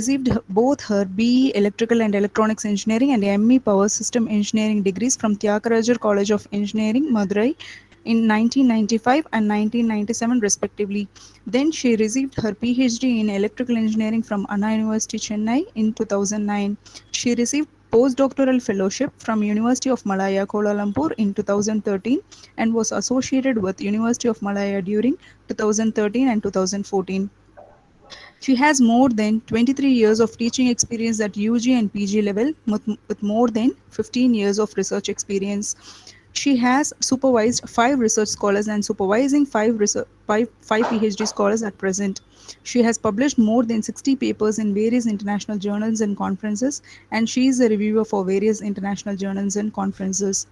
Received both her BE Electrical and Electronics Engineering and ME Power System Engineering degrees from Tyagarajar College of Engineering, Madurai in 1995 and 1997 respectively. Then she received her PhD in Electrical Engineering from Anna University, Chennai in 2009. She received postdoctoral fellowship from University of Malaya, Kuala Lumpur in 2013 and was associated with University of Malaya during 2013 and 2014. She has more than 23 years of teaching experience at UG and PG level with more than 15 years of research experience. She has supervised 5 research scholars and supervising 5 PhD scholars at present. She has published more than 60 papers in various international journals and conferences, and she is a reviewer for various international journals and conferences.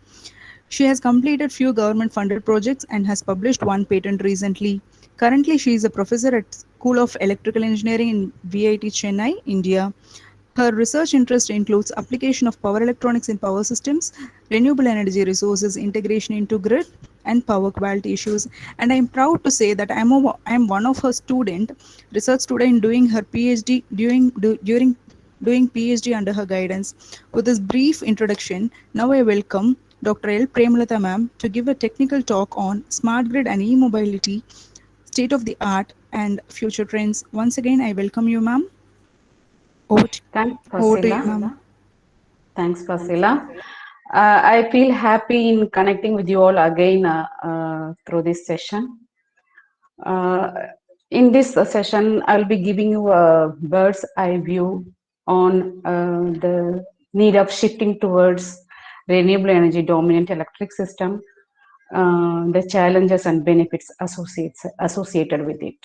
She has completed few government funded projects and has published one patent recently. Currently, she is a professor at School of Electrical Engineering in VIT Chennai, India. Her research interest includes application of power electronics in power systems, renewable energy resources integration into grid, and power quality issues. And I am proud to say that I am one of her research student doing her PhD during doing PhD under her guidance. With this brief introduction, now I welcome Dr. L. Premalata ma'am to give a technical talk on smart grid and e-mobility, state of the art and future trends. Once again, I welcome you, ma'am. Over to, Thanks, over to you, Fasila. ma'am. Thanks, Fasila. I feel happy in connecting with you all again through this session. Uh, in this session, I'll be giving you a bird's eye view on the need of shifting towards renewable energy dominant electric system, the challenges and benefits associated with it.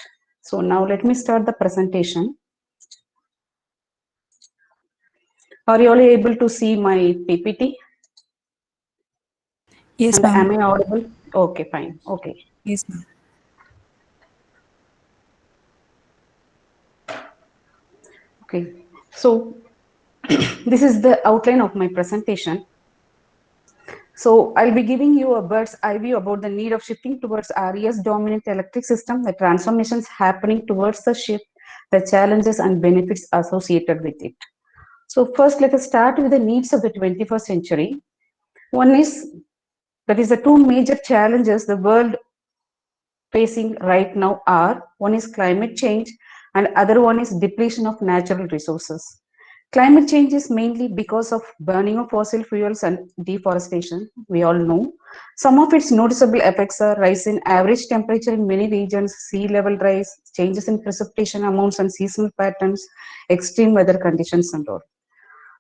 So now let me start the presentation. Are you all able to see my PPT? Yes, And ma'am. am I audible? Okay, fine. Okay. Yes, ma'am. Okay. So this is the outline of my presentation. So I'll be giving you a bird's eye view about the need of shifting towards RES dominant electric system, the transformations happening towards the shift, the challenges and benefits associated with it. So first, let us start with the needs of the 21st century. One is, that is the two major challenges the world facing right now are, one is climate change and other one is depletion of natural resources. Climate change is mainly because of burning of fossil fuels and deforestation, we all know. Some of its noticeable effects are rise in average temperature in many regions, sea level rise, changes in precipitation amounts and seasonal patterns, extreme weather conditions and all.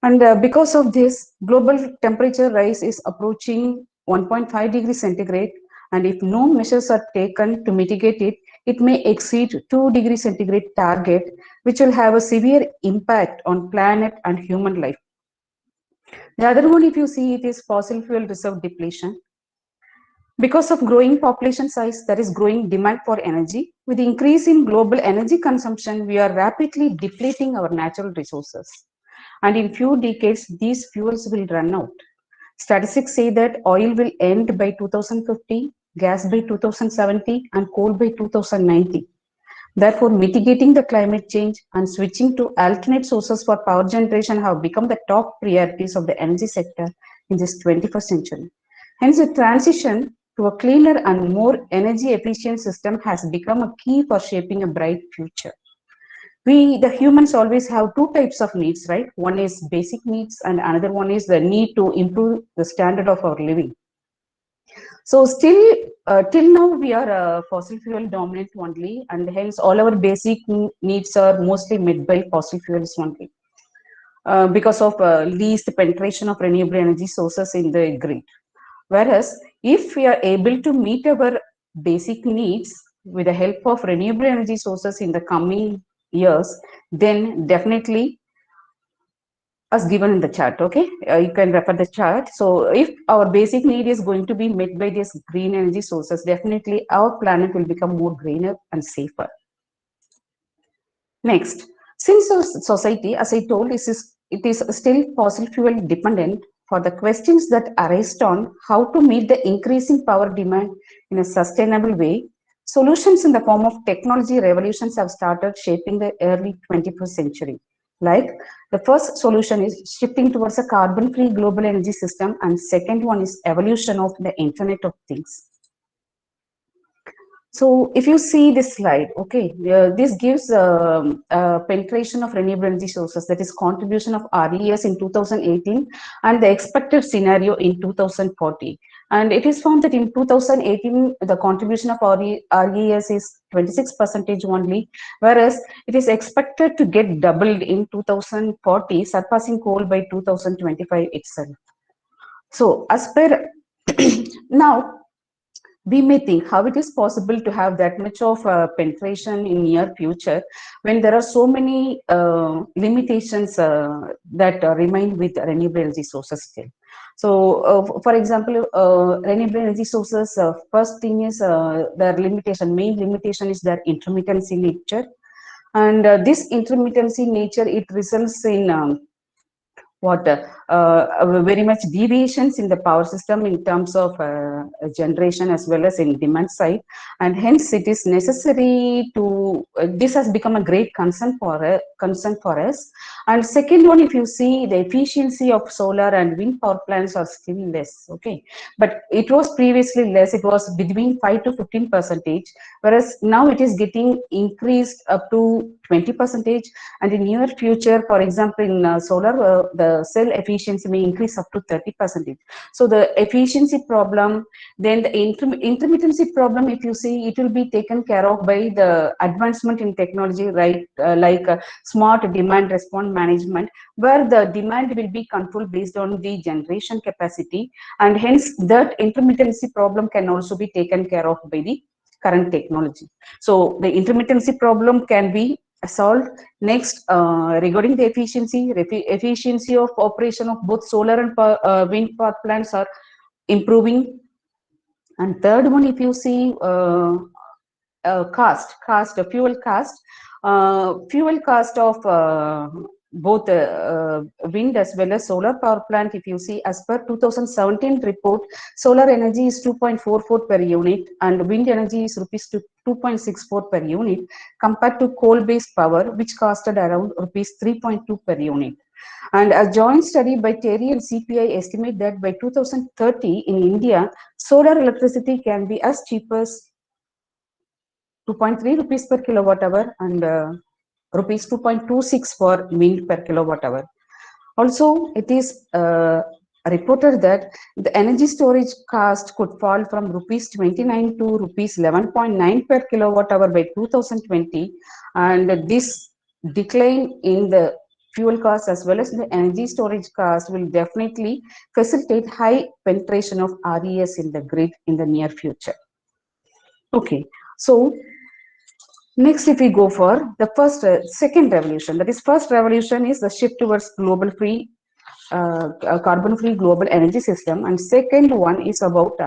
And because of this, global temperature rise is approaching 1.5 degrees centigrade. And if no measures are taken to mitigate it, it may exceed 2 degrees centigrade target, which will have a severe impact on planet and human life. The other one, if you see it, is fossil fuel reserve depletion. Because of growing population size, there is growing demand for energy. With the increase in global energy consumption, we are rapidly depleting our natural resources. And in few decades, these fuels will run out. Statistics say that oil will end by 2050, gas by 2070, and coal by 2090. Therefore, mitigating the climate change and switching to alternate sources for power generation have become the top priorities of the energy sector in this 21st century. Hence, the transition to a cleaner and more energy efficient system has become a key for shaping a bright future. We, the humans, always have two types of needs, right? One is basic needs, and another one is the need to improve the standard of our living. So still, till now, we are fossil fuel dominant only, and hence all our basic needs are mostly met by fossil fuels only. Because of least penetration of renewable energy sources in the grid. Whereas, if we are able to meet our basic needs with the help of renewable energy sources in the coming years, then definitely, as given in the chart, okay, you can refer the chart. So if our basic need is going to be met by these green energy sources, definitely our planet will become more greener and safer. Next, since our society, as I told, it is still fossil fuel dependent, for the questions that arise on how to meet the increasing power demand in a sustainable way, solutions in the form of technology revolutions have started shaping the early 21st century. Like the first solution is shifting towards a carbon-free global energy system, and second one is evolution of the Internet of Things. So if you see this slide, okay, this gives penetration of renewable energy sources, that is contribution of RES in 2018 and the expected scenario in 2040. And it is found that in 2018, the contribution of RES is 26% only, whereas it is expected to get doubled in 2040, surpassing coal by 2025 itself. So as per now, we may think how it is possible to have that much of penetration in near future when there are so many limitations that remain with renewable energy sources still. So for example, renewable energy sources, first thing is their limitation, main limitation is their intermittency nature. And this intermittency nature, it results in what very much deviations in the power system in terms of generation as well as in demand side, and hence it is necessary to this has become a great concern for us. And second one, if you see, the efficiency of solar and wind power plants are still less, okay, but it was previously less, it was between 5 to 15 percentage, whereas now it is getting increased up to 20 percentage. And in near future, for example, in solar, the cell efficiency may increase up to 30%. So the efficiency problem, then the intermittency problem, if you see, it will be taken care of by the advancement in technology, right? Like smart demand response management, where the demand will be controlled based on the generation capacity, and hence that intermittency problem can also be taken care of by the current technology. So the intermittency problem can be solved. Next, regarding the efficiency of operation of both solar and wind power plants are improving. And third one, if you see, fuel cost of both wind as well as solar power plant, if you see, as per 2017 report, solar energy is 2.44 per unit and wind energy is rupees 2.64 per unit, compared to coal-based power, which costed around rupees 3.2 per unit. And a joint study by Terry and CPI estimate that by 2030 in India, solar electricity can be as cheap as 2.3 rupees per kilowatt hour and rupees 2.26 for wind per kilowatt hour. Also, it is reported that the energy storage cost could fall from rupees 29 to rupees 11.9 per kilowatt hour by 2020, and this decline in the fuel cost as well as the energy storage cost will definitely facilitate high penetration of RES in the grid in the near future. Okay, so next, if we go for the second revolution, that is, first revolution is the shift towards global free, carbon-free global energy system, and second one is about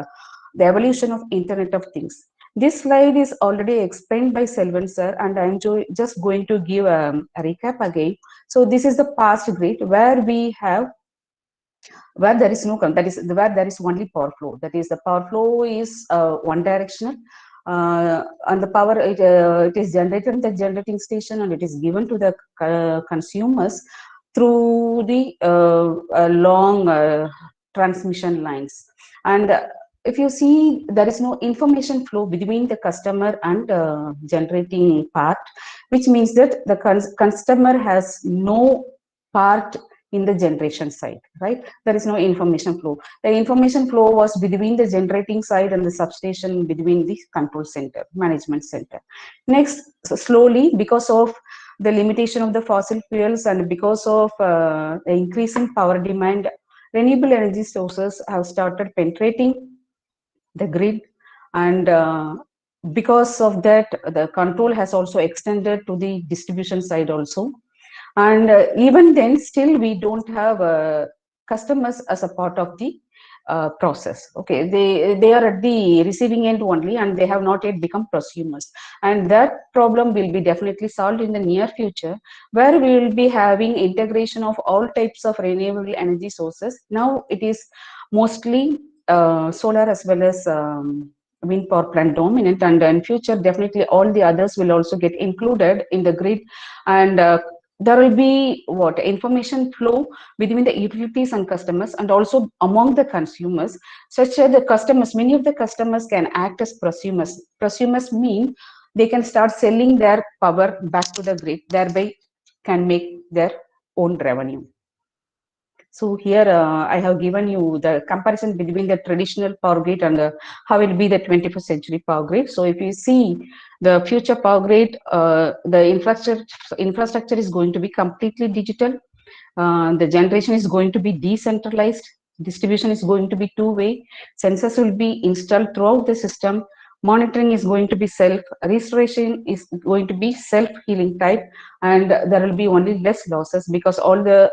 the evolution of Internet of Things. This slide is already explained by Selvan sir, and I'm just going to give a recap again. So this is the past grid where we have where there is no that is where there is only power flow. That is, the power flow is one directional, and the power it is generated in the generating station and it is given to the consumers through the long transmission lines. And if you see, there is no information flow between the customer and generating part, which means that the customer has no part in the generation side, right? There is no information flow. The information flow was between the generating side and the substation, between the control center, management center. Next, slowly, because of the limitation of the fossil fuels and because of the increasing power demand, renewable energy sources have started penetrating the grid, and because of that, the control has also extended to the distribution side also. And even then, still we don't have customers as a part of the process. Okay, they are at the receiving end only, and they have not yet become prosumers. And that problem will be definitely solved in the near future, where we will be having integration of all types of renewable energy sources. Now it is mostly solar as well as wind power plant dominant, and in future definitely all the others will also get included in the grid. And there will be what information flow between the utilities and customers, and also among the consumers, such that the customers, many of the customers can act as prosumers. Prosumers mean they can start selling their power back to the grid, thereby can make their own revenue. So here I have given you the comparison between the traditional power grid and how it will be the 21st century power grid. So if you see the future power grid, the infrastructure is going to be completely digital. The generation is going to be decentralized. Distribution is going to be two-way. Sensors will be installed throughout the system. Monitoring is going to be self. Restoration is going to be self-healing type, and there will be only less losses because all the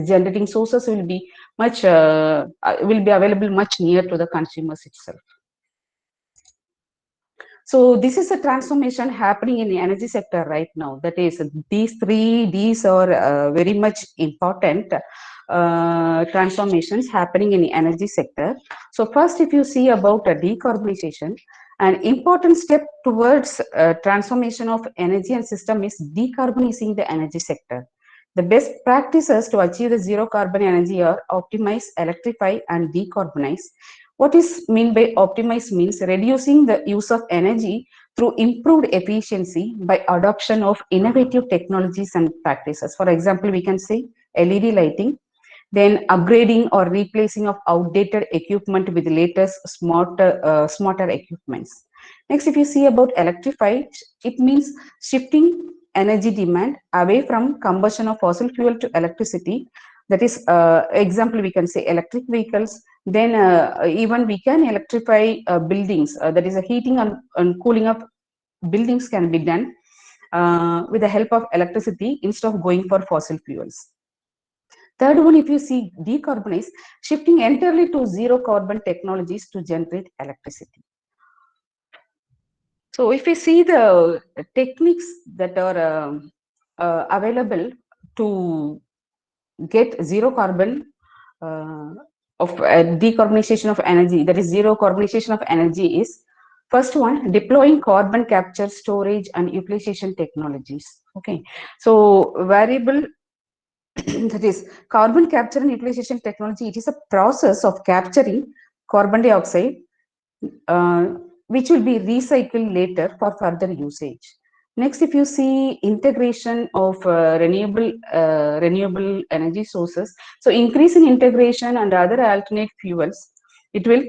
generating sources will be available much near to the consumers itself. So this is a transformation happening in the energy sector right now. That is, these three Ds are very much important transformations happening in the energy sector. So first, if you see about decarbonization, an important step towards transformation of energy and system is decarbonizing the energy sector. The best practices to achieve the zero carbon energy are optimize, electrify, and decarbonize. What is mean by optimize means reducing the use of energy through improved efficiency by adoption of innovative technologies and practices. For example, we can say LED lighting, then upgrading or replacing of outdated equipment with latest smarter equipments. Next, if you see about electrify, it means shifting energy demand away from combustion of fossil fuel to electricity. That is, example, we can say electric vehicles. Then even we can electrify buildings. That is, a heating and cooling of buildings can be done with the help of electricity instead of going for fossil fuels. Third one, if you see decarbonize, shifting entirely to zero carbon technologies to generate electricity. So if we see the techniques that are available to get zero carbon of decarbonization of energy, that is zero carbonization of energy, is first one, deploying carbon capture, storage, and utilization technologies. Okay, so variable that is carbon capture and utilization technology. It is a process of capturing carbon dioxide uh, which will be recycled later for further usage. Next, if you see integration of renewable energy sources, so increase in integration and other alternate fuels, it will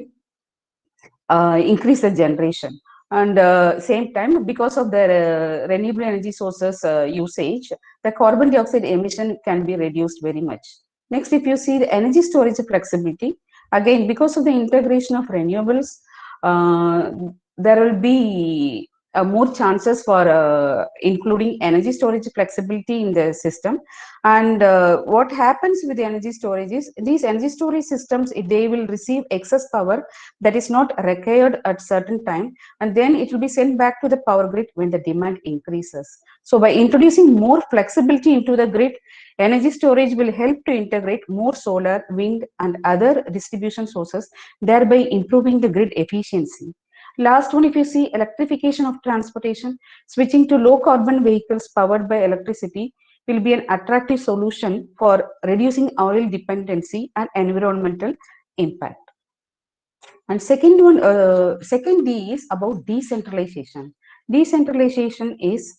increase the generation. And same time, because of the renewable energy sources usage, the carbon dioxide emission can be reduced very much. Next, if you see the energy storage flexibility, again, because of the integration of renewables, uh, there will be more chances for including energy storage flexibility in the system. And what happens with the energy storage is these energy storage systems, they will receive excess power that is not required at certain time, and then it will be sent back to the power grid when the demand increases. So by introducing more flexibility into the grid, energy storage will help to integrate more solar, wind, and other distribution sources, thereby improving the grid efficiency. Last one, if you see electrification of transportation, switching to low carbon vehicles powered by electricity will be an attractive solution for reducing oil dependency and environmental impact. And second one, second D is about decentralization. Decentralization is,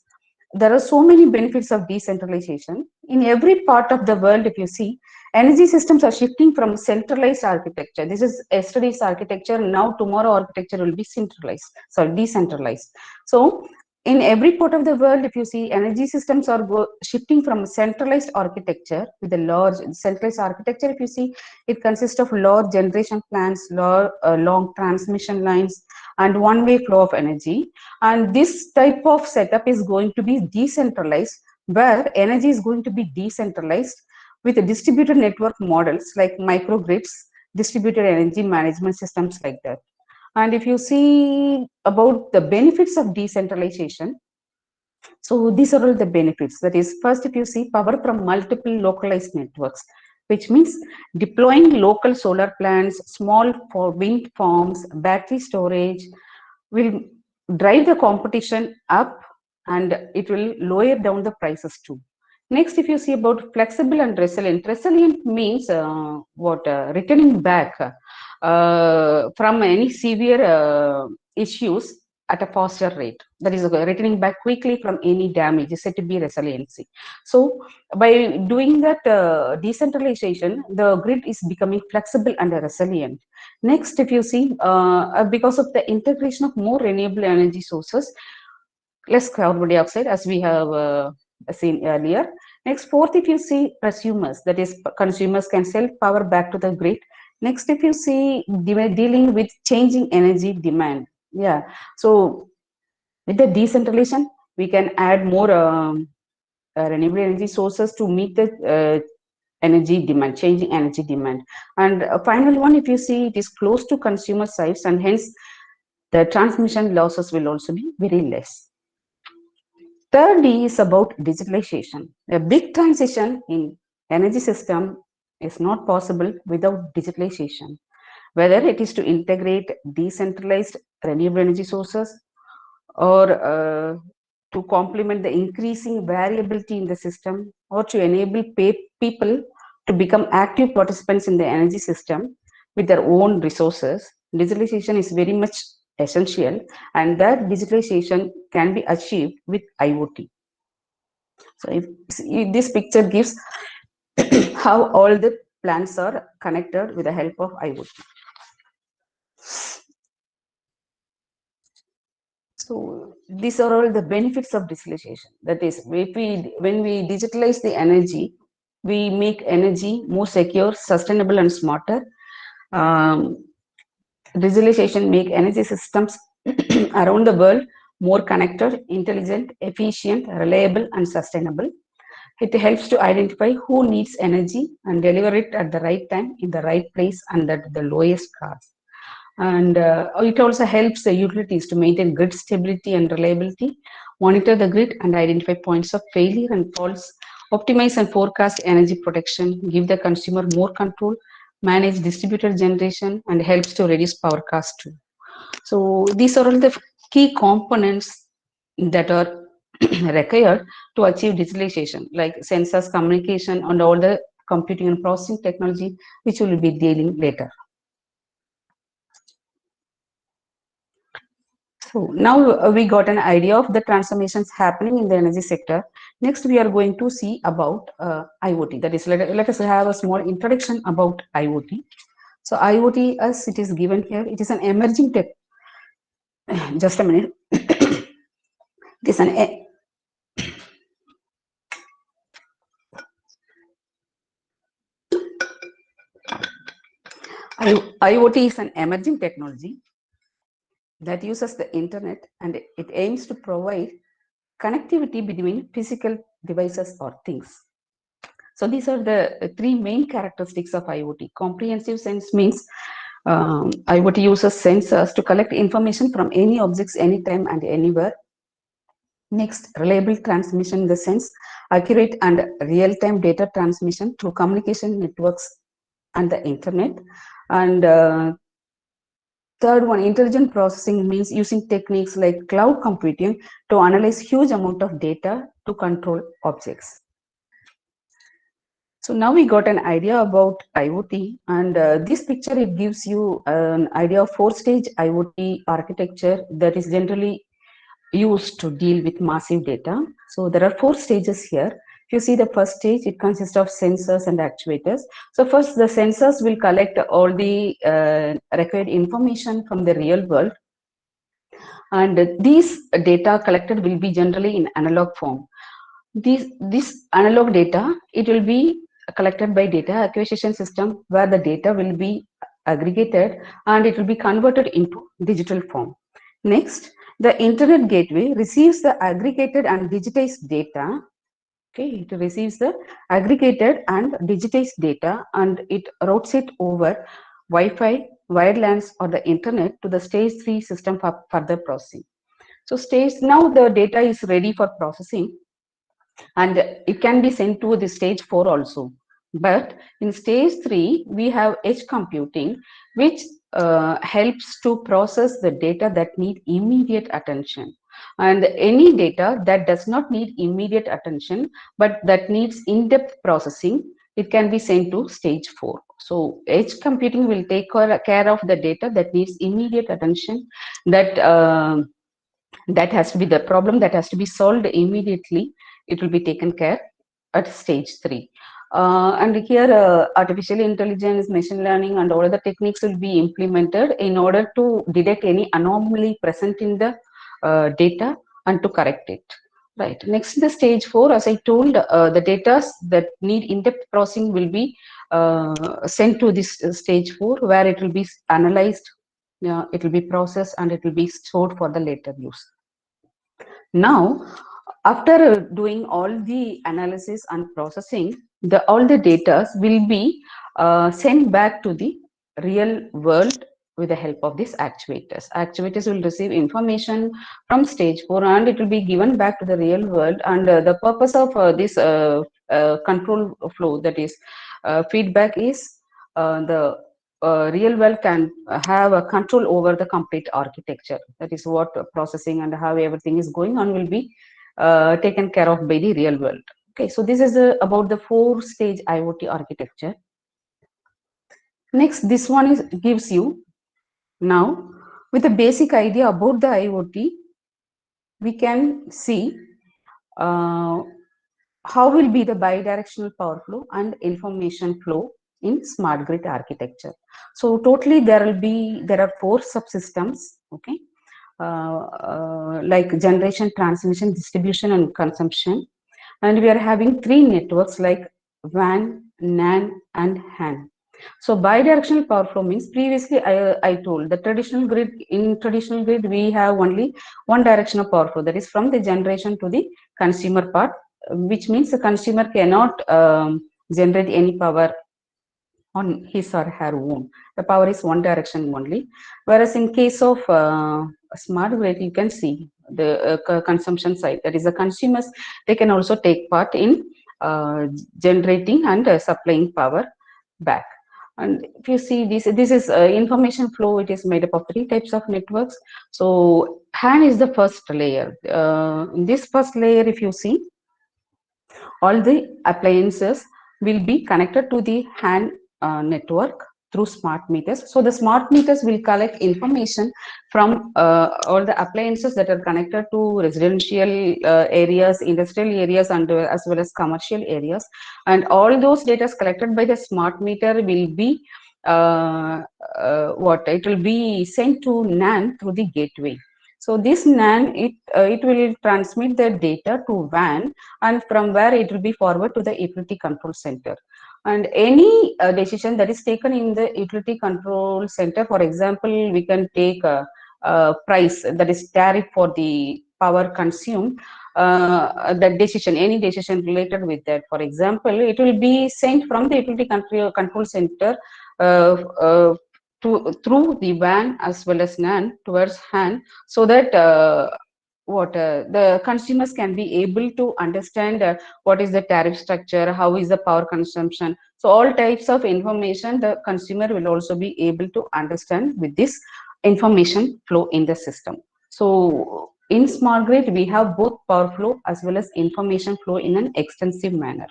there are so many benefits of decentralization. In every part of the world, if you see, energy systems are shifting from centralized architecture. This is yesterday's architecture. Now, tomorrow architecture will be decentralized. So in every part of the world, if you see, energy systems are shifting from centralized architecture with a large centralized architecture. If you see, it consists of large generation plants, long transmission lines, and one-way flow of energy. And this type of setup is going to be decentralized, where energy is going to be decentralized with a distributed network models like microgrids, distributed energy management systems like that. And if you see about the benefits of decentralization, so these are all the benefits. That is, first, if you see power from multiple localized networks, which means deploying local solar plants, small wind farms, battery storage will drive the competition up and it will lower down the prices too. Next, if you see about flexible and resilient means what returning back from any severe issues at a faster rate. That is returning back quickly from any damage is said to be resiliency. So by doing that decentralization, the grid is becoming flexible and resilient. Next, if you see, because of the integration of more renewable energy sources, less carbon dioxide, as we have seen earlier. Next, fourth, if you see prosumers, that is, consumers can sell power back to the grid. Next, if you see dealing with changing energy demand, yeah. So with the decentralization, we can add more renewable energy sources to meet the energy demand, changing energy demand. And final one, if you see, it is close to consumer sites, and hence the transmission losses will also be very less. Third D is about digitalization. A big transition in energy system is not possible without digitalization. Whether it is to integrate decentralized renewable energy sources or to complement the increasing variability in the system, or to enable people to become active participants in the energy system with their own resources, digitalization is very much essential, and that digitalization can be achieved with IoT. So if this picture gives how all the plants are connected with the help of IoT. So these are all the benefits of digitalization. That is, when we digitalize the energy, we make energy more secure, sustainable, and smarter. Um, Digitalization make energy systems around the world more connected, intelligent, efficient, reliable, and sustainable. It helps to identify who needs energy and deliver it at the right time, in the right place, and at the lowest cost. And it also helps the utilities to maintain grid stability and reliability, monitor the grid and identify points of failure and faults, optimize and forecast energy protection, give the consumer more control, manage distributed generation, and helps to reduce power cost too. So these are all the key components that are required to achieve digitalization, like sensors, communication, and all the computing and processing technology, which we will be dealing later. So now we got an idea of the transformations happening in the energy sector. Next, we are going to see about IoT. That is, let us have a small introduction about IoT. So IoT, as it is given here, it is an emerging tech. Just a minute. It is an IoT is an emerging technology that uses the internet, and it aims to provide connectivity between physical devices or things. So these are the three main characteristics of IoT. Comprehensive sense means IoT uses sensors to collect information from any objects, anytime and anywhere. Next, reliable transmission in the sense accurate and real-time data transmission through communication networks and the internet. And third one, intelligent processing means using techniques like cloud computing to analyze huge amount of data to control objects. So now we got an idea about IoT, and this picture, it gives you an idea of four-stage IoT architecture that is generally used to deal with massive data. So there are four stages here. If you see the first stage, it consists of sensors and actuators. So first, the sensors will collect all the required information from the real world, and these data collected will be generally in analog form. This analog data, it will be collected by data acquisition system, where the data will be aggregated and it will be converted into digital form. Next, the internet gateway receives the aggregated and digitized data. Okay, it receives the aggregated and digitized data, and it routes it over Wi-Fi, wired LANs, or the internet to the stage 3 system for further processing. So now the data is ready for processing, and it can be sent to the stage 4 also. But in stage 3, we have edge computing, which helps to process the data that need immediate attention. And any data that does not need immediate attention, but that needs in-depth processing, it can be sent to stage 4. So edge computing will take care of the data that needs immediate attention, that that has to be the problem that has to be solved immediately. It will be taken care at stage 3. And here artificial intelligence, machine learning and all the techniques will be implemented in order to detect any anomaly present in the data and to correct it. Right. Next, the stage 4, as I told, the data that need in-depth processing will be sent to this stage 4, where it will be analyzed, it will be processed, and it will be stored for the later use. Now, after doing all the analysis and processing, all the data will be sent back to the real world with the help of these actuators. Actuators will receive information from stage 4 and it will be given back to the real world. And the purpose of this control flow, that is feedback, is the real world can have a control over the complete architecture. That is what processing and how everything is going on will be taken care of by the real world. Okay, so this is about the 4-stage IoT architecture. Next, this one is gives you now with a basic idea about the IoT. We can see how will be the bidirectional power flow and information flow in smart grid architecture. So totally there are 4 subsystems. Okay, like generation, transmission, distribution and consumption, and we are having 3 networks like WAN, NAN and HAN. So bidirectional power flow means, previously I told, the traditional grid, in traditional grid we have only one direction of power flow, that is from the generation to the consumer part, which means the consumer cannot generate any power on his or her own. The power is one direction only. Whereas in case of smart grid, you can see the consumption side, that is the consumers, they can also take part in generating and supplying power back. And if you see this is information flow. It is made up of 3 types of networks. So HAN is the first layer. In this first layer, if you see, all the appliances will be connected to the HAN network through smart meters. So the smart meters will collect information from all the appliances that are connected to residential areas, industrial areas, and as well as commercial areas. And all those data collected by the smart meter will be it will be sent to NAN through the gateway. So this NAN, it will transmit the data to WAN, and from where it will be forward to the utility control center. And any decision that is taken in the utility control center, for example, we can take a price, that is tariff for the power consumed, that decision, any decision related with that, for example, it will be sent from the utility control center through the WAN as well as NAN towards HAN, so that the consumers can be able to understand what is the tariff structure, how is the power consumption. So all types of information the consumer will also be able to understand with this information flow in the system. So in smart grid, we have both power flow as well as information flow in an extensive manner,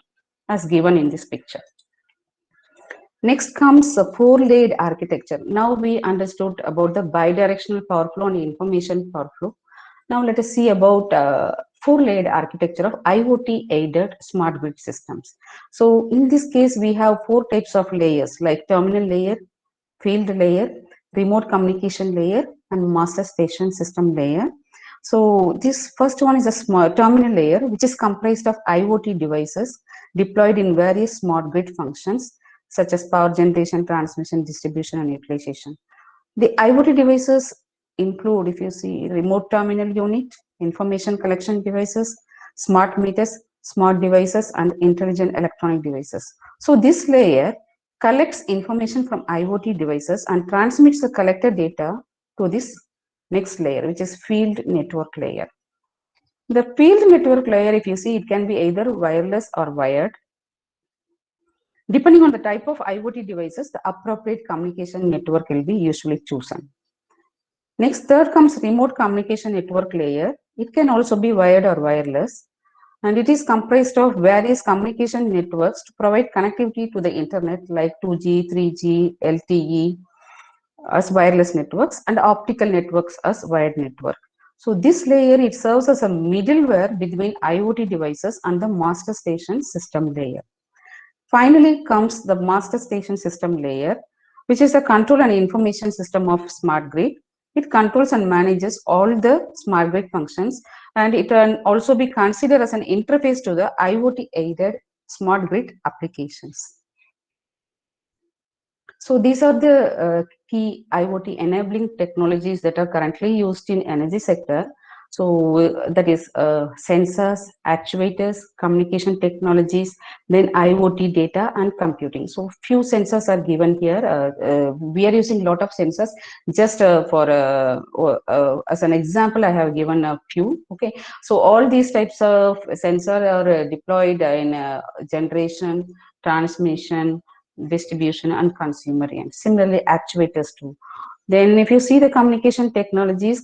as given in this picture. Next comes a 4-layered architecture. Now we understood about the bidirectional power flow and information power flow. Now let us see about 4-layered architecture of IoT aided smart grid systems. So in this case, we have 4 types of layers, like terminal layer, field layer, remote communication layer, and master station system layer. So this first one is a small terminal layer, which is comprised of IoT devices deployed in various smart grid functions, such as power generation, transmission, distribution, and utilization. The IoT devices include, if you see, remote terminal unit, information collection devices, smart meters, smart devices, and intelligent electronic devices. So this layer collects information from IoT devices and transmits the collected data to this next layer, which is field network layer. The field network layer, if you see, it can be either wireless or wired. Depending on the type of IoT devices, the appropriate communication network will be usually chosen. Next, third comes remote communication network layer. It can also be wired or wireless, and it is comprised of various communication networks to provide connectivity to the internet like 2G, 3G, LTE as wireless networks and optical networks as wired network. So this layer, it serves as a middleware between IoT devices and the master station system layer. Finally comes the master station system layer, which is a control and information system of smart grid. It controls and manages all the smart grid functions, and it can also be considered as an interface to the IoT aided smart grid applications. So these are the key IoT enabling technologies that are currently used in energy sector. So that is sensors, actuators, communication technologies, then IoT data and computing. So few sensors are given here. We are using a lot of sensors. Just for as an example, I have given a few. Okay, so all these types of sensor are deployed in generation, transmission, distribution and consumer end. Similarly, actuators too. Then if you see the communication technologies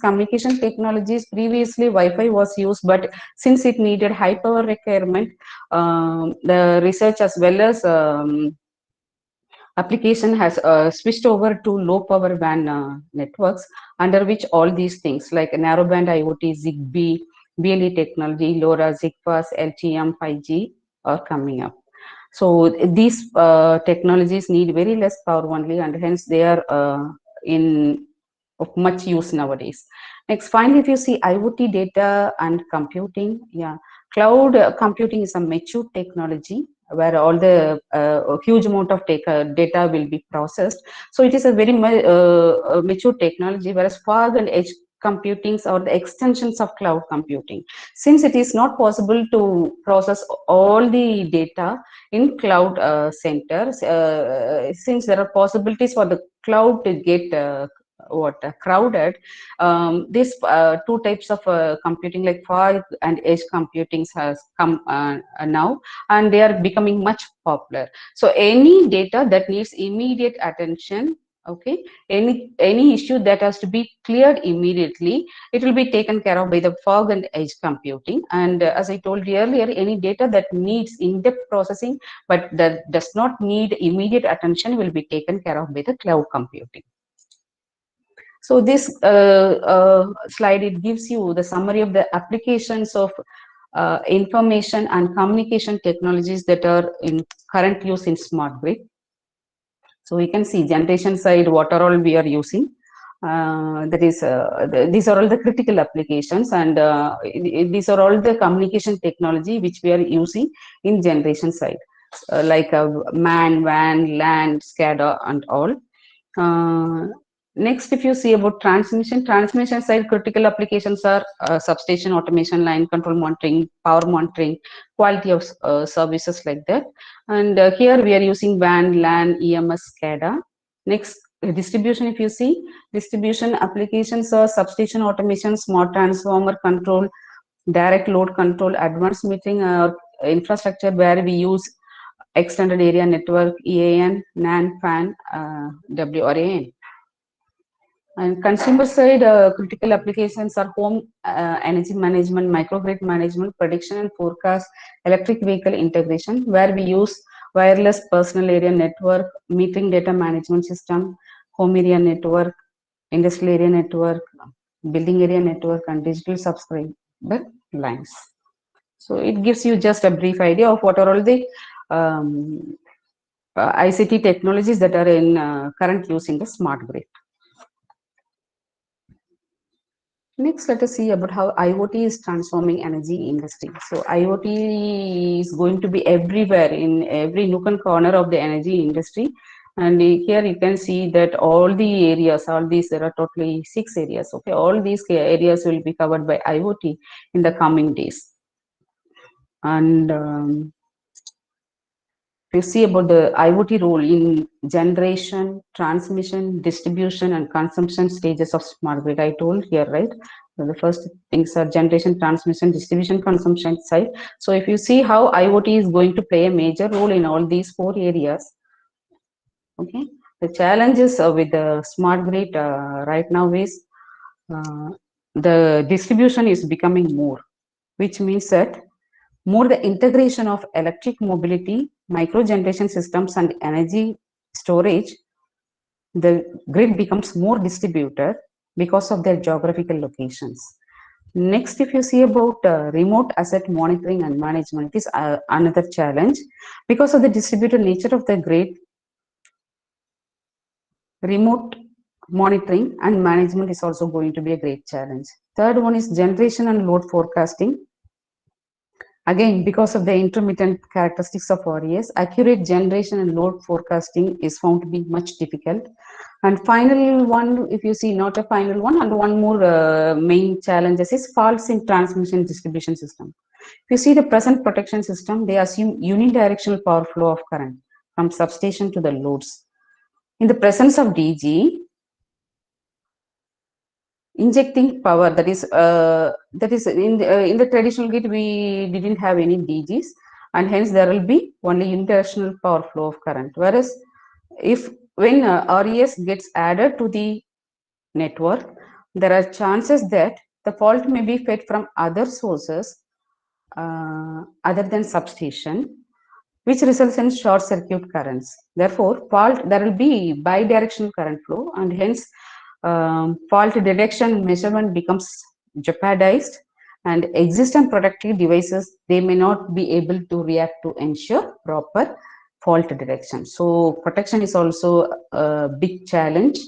previously Wi-Fi was used, but since it needed high power requirement, the research as well as application has switched over to low power WAN networks, under which all these things like narrowband IoT, Zigbee, BLE technology, LoRa, ZigFast, LTM, 5G are coming up. So these technologies need very less power only, and hence they are in of much use nowadays. Next, finally, if you see IoT data and computing, yeah, cloud computing is a mature technology where all the huge amount of data will be processed. So it is a very mature technology, whereas fog and edge computings are the extensions of cloud computing. Since it is not possible to process all the data in cloud centers, since there are possibilities for the cloud to get crowded, these two types of computing like fog and edge computings has come now, and they are becoming much popular. So any data that needs immediate attention, okay, any issue that has to be cleared immediately, it will be taken care of by the fog and edge computing. And as I told you earlier, any data that needs in-depth processing but that does not need immediate attention will be taken care of by the cloud computing. So this slide, it gives you the summary of the applications of information and communication technologies that are in current use in smart grid. So we can see generation side, what are all we are using. That is, these are all the critical applications, and these are all the communication technology which we are using in generation side, like MAN, WAN, LAN, SCADA, and all. Next, if you see about transmission side, critical applications are substation automation, line control monitoring, power monitoring, quality of services like that. And here we are using WAN, LAN, EMS, SCADA. Next, distribution, if you see, distribution applications are substation automation, smart transformer control, direct load control, advanced metering infrastructure, where we use extended area network, EAN, NAN, FAN, WRAN. And consumer side, critical applications are home energy management, microgrid management, prediction and forecast, electric vehicle integration, where we use wireless personal area network, metering data management system, home area network, industrial area network, building area network, and digital subscriber lines. So it gives you just a brief idea of what are all the ICT technologies that are in current use in the smart grid. Next, let us see about how IoT is transforming energy industry. So IoT is going to be everywhere in every nook and corner of the energy industry. And here you can see that all the areas, all these, there are totally 6 areas. Okay, all these areas will be covered by IoT in the coming days. And you see about the IoT role in generation, transmission, distribution, and consumption stages of smart grid. I told here, right? So the first things are generation, transmission, distribution, consumption side. So if you see how IoT is going to play a major role in all these 4 areas, okay. The challenges with the smart grid right now is the distribution is becoming more, which means that more the integration of electric mobility, micro generation systems, and energy storage, the grid becomes more distributed because of their geographical locations. Next, if you see about remote asset monitoring and management, it is another challenge. Because of the distributed nature of the grid, remote monitoring and management is also going to be a great challenge. Third one is generation and load forecasting. Again, because of the intermittent characteristics of RES, accurate generation and load forecasting is found to be much difficult. And final one, if you see not a final one, and one more main challenges is faults in transmission distribution system. If you see the present protection system, they assume unidirectional power flow of current from substation to the loads. In the presence of DG, injecting power, that is in the traditional grid we didn't have any DGs, and hence there will be only unidirectional power flow of current. Whereas if when RES gets added to the network, there are chances that the fault may be fed from other sources other than substation, which results in short circuit currents. Therefore, fault, there will be bidirectional current flow, and hence fault detection measurement becomes jeopardized, and existing protective devices, they may not be able to react to ensure proper fault detection. So protection is also a big challenge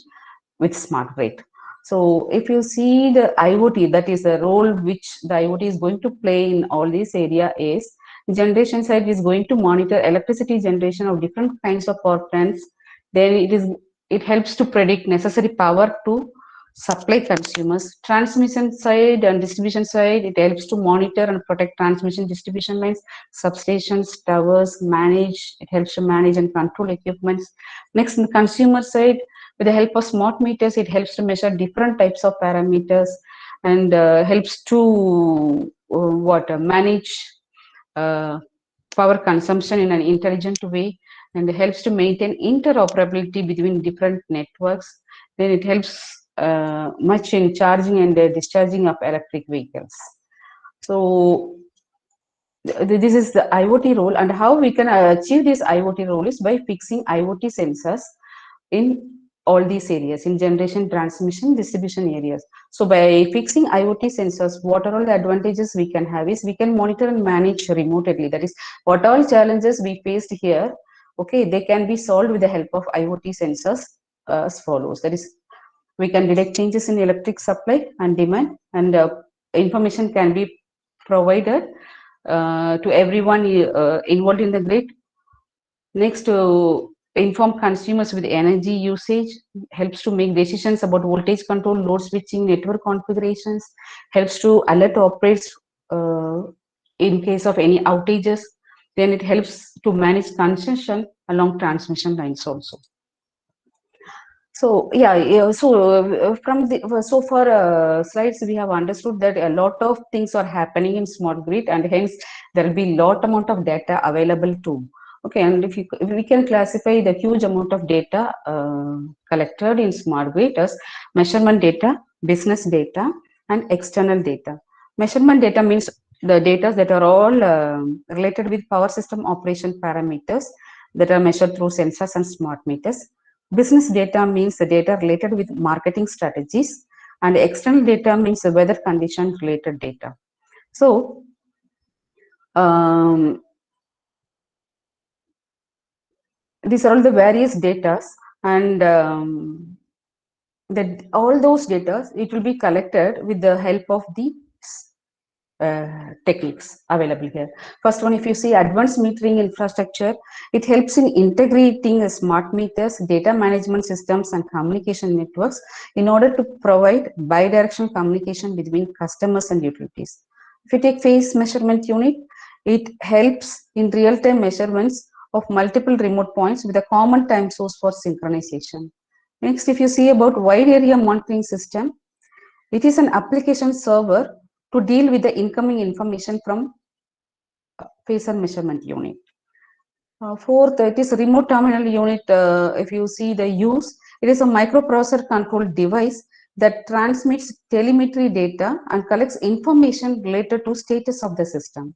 with smart grid. So if you see the IoT, that is the role which the IoT is going to play in all this area is generation side is going to monitor electricity generation of different kinds of power plants. Then it helps to predict necessary power to supply consumers. Transmission side and distribution side, it helps to monitor and protect transmission distribution lines, substations, towers, manage. It helps to manage and control equipments. Next, in the consumer side, with the help of smart meters, it helps to measure different types of parameters and helps to manage power consumption in an intelligent way, and helps to maintain interoperability between different networks. Then it helps much in charging and discharging of electric vehicles. So this is the IoT role, and how we can achieve this IoT role is by fixing IoT sensors in all these areas, in generation, transmission, distribution areas. So by fixing IoT sensors, what are all the advantages we can have is we can monitor and manage remotely. That is, what all challenges we faced here, okay, they can be solved with the help of IoT sensors as follows. That is, we can detect changes in electric supply and demand, and information can be provided to everyone involved in the grid. Next, to inform consumers with energy usage, helps to make decisions about voltage control, load switching, network configurations, helps to alert operators in case of any outages. Then it helps to manage congestion along transmission lines also. So yeah, so from the so far slides we have understood that a lot of things are happening in smart grid, and hence there will be lot amount of data available too. Okay, and if we can classify the huge amount of data collected in smart grid as measurement data, business data, and external data. Measurement data means the data that are all related with power system operation parameters that are measured through sensors and smart meters. Business data means the data related with marketing strategies, and external data means the weather condition related data. So these are all the various data, and that all those data, it will be collected with the help of the techniques available here. First one, if you see advanced metering infrastructure, it helps in integrating smart meters, data management systems, and communication networks in order to provide bidirectional communication between customers and utilities. If you take phase measurement unit, it helps in real-time measurements of multiple remote points with a common time source for synchronization. Next, if you see about wide area monitoring system, it is an application server to deal with the incoming information from phasor measurement unit. Fourth, it is remote terminal unit. If you see the use, it is a microprocessor controlled device that transmits telemetry data and collects information related to status of the system.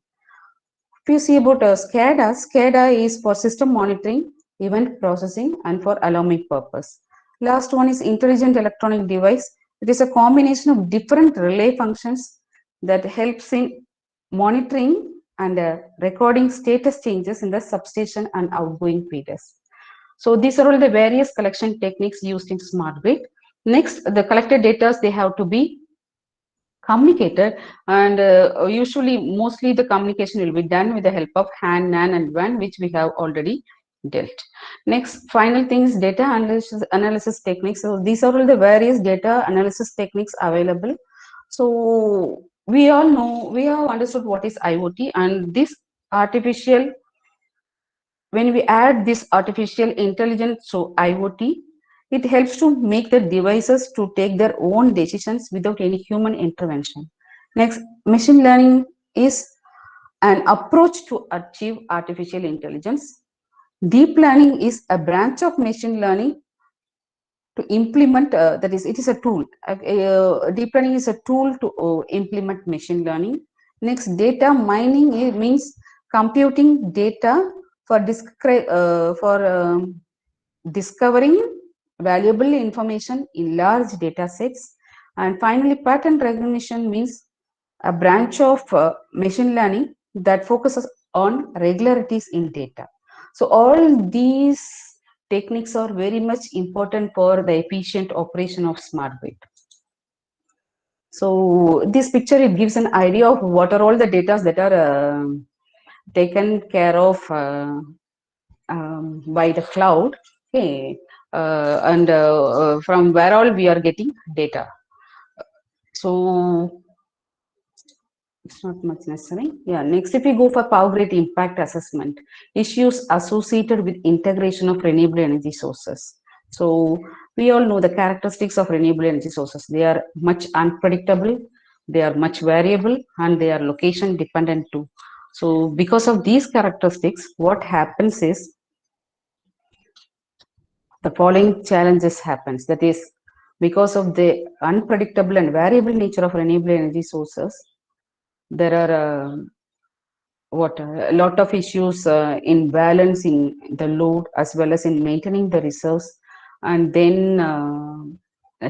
If you see about SCADA, SCADA is for system monitoring, event processing, and for alarming purpose. Last one is intelligent electronic device. It is a combination of different relay functions that helps in monitoring and recording status changes in the substation and outgoing feeders. So these are all the various collection techniques used in smart grid. Next, the collected data, they have to be communicated, and usually mostly the communication will be done with the help of HAN, NAN, and WAN, which we have already dealt. Next, final thing is data analysis techniques. So these are all the various data analysis techniques available. So we all know, we have understood what is IoT, and this artificial, when we add this artificial intelligence to IoT, it helps to make the devices to take their own decisions without any human intervention. Next, machine learning is an approach to achieve artificial intelligence. Deep learning is a branch of machine learning to implement, that is, it is a tool. Deep learning is a tool to implement machine learning. Next, data mining means computing data for discovering valuable information in large data sets. And finally, pattern recognition means a branch of machine learning that focuses on regularities in data. So all these techniques are very much important for the efficient operation of smart grid. So this picture, it gives an idea of what are all the data that are taken care of by the cloud. Okay, and from where all we are getting data. So it's not much necessary. Yeah, next, if we go for power grid impact assessment, issues associated with integration of renewable energy sources. So we all know the characteristics of renewable energy sources. They are much unpredictable, they are much variable, and they are location dependent too. So because of these characteristics, what happens is the following challenges happens. That is, because of the unpredictable and variable nature of renewable energy sources, there are a lot of issues in balancing the load as well as in maintaining the reserves, and then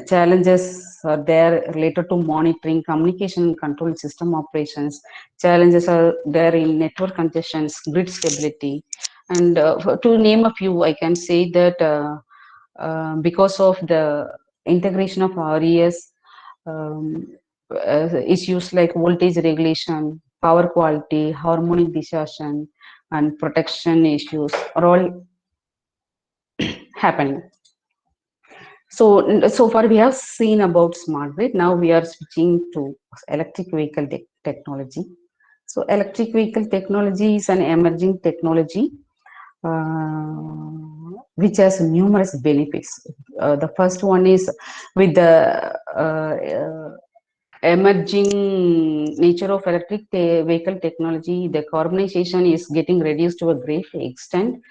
challenges are there related to monitoring, communication and control system operations. Challenges are there in network congestions, grid stability, and to name a few, I can say that because of the integration of RES, um, issues like voltage regulation, power quality, harmonic distortion, and protection issues are all happening. So far we have seen about smart grid. Now we are switching to electric vehicle technology. So electric vehicle technology is an emerging technology which has numerous benefits. The first one is, with the emerging nature of electric vehicle technology, the carbonization is getting reduced to a great extent,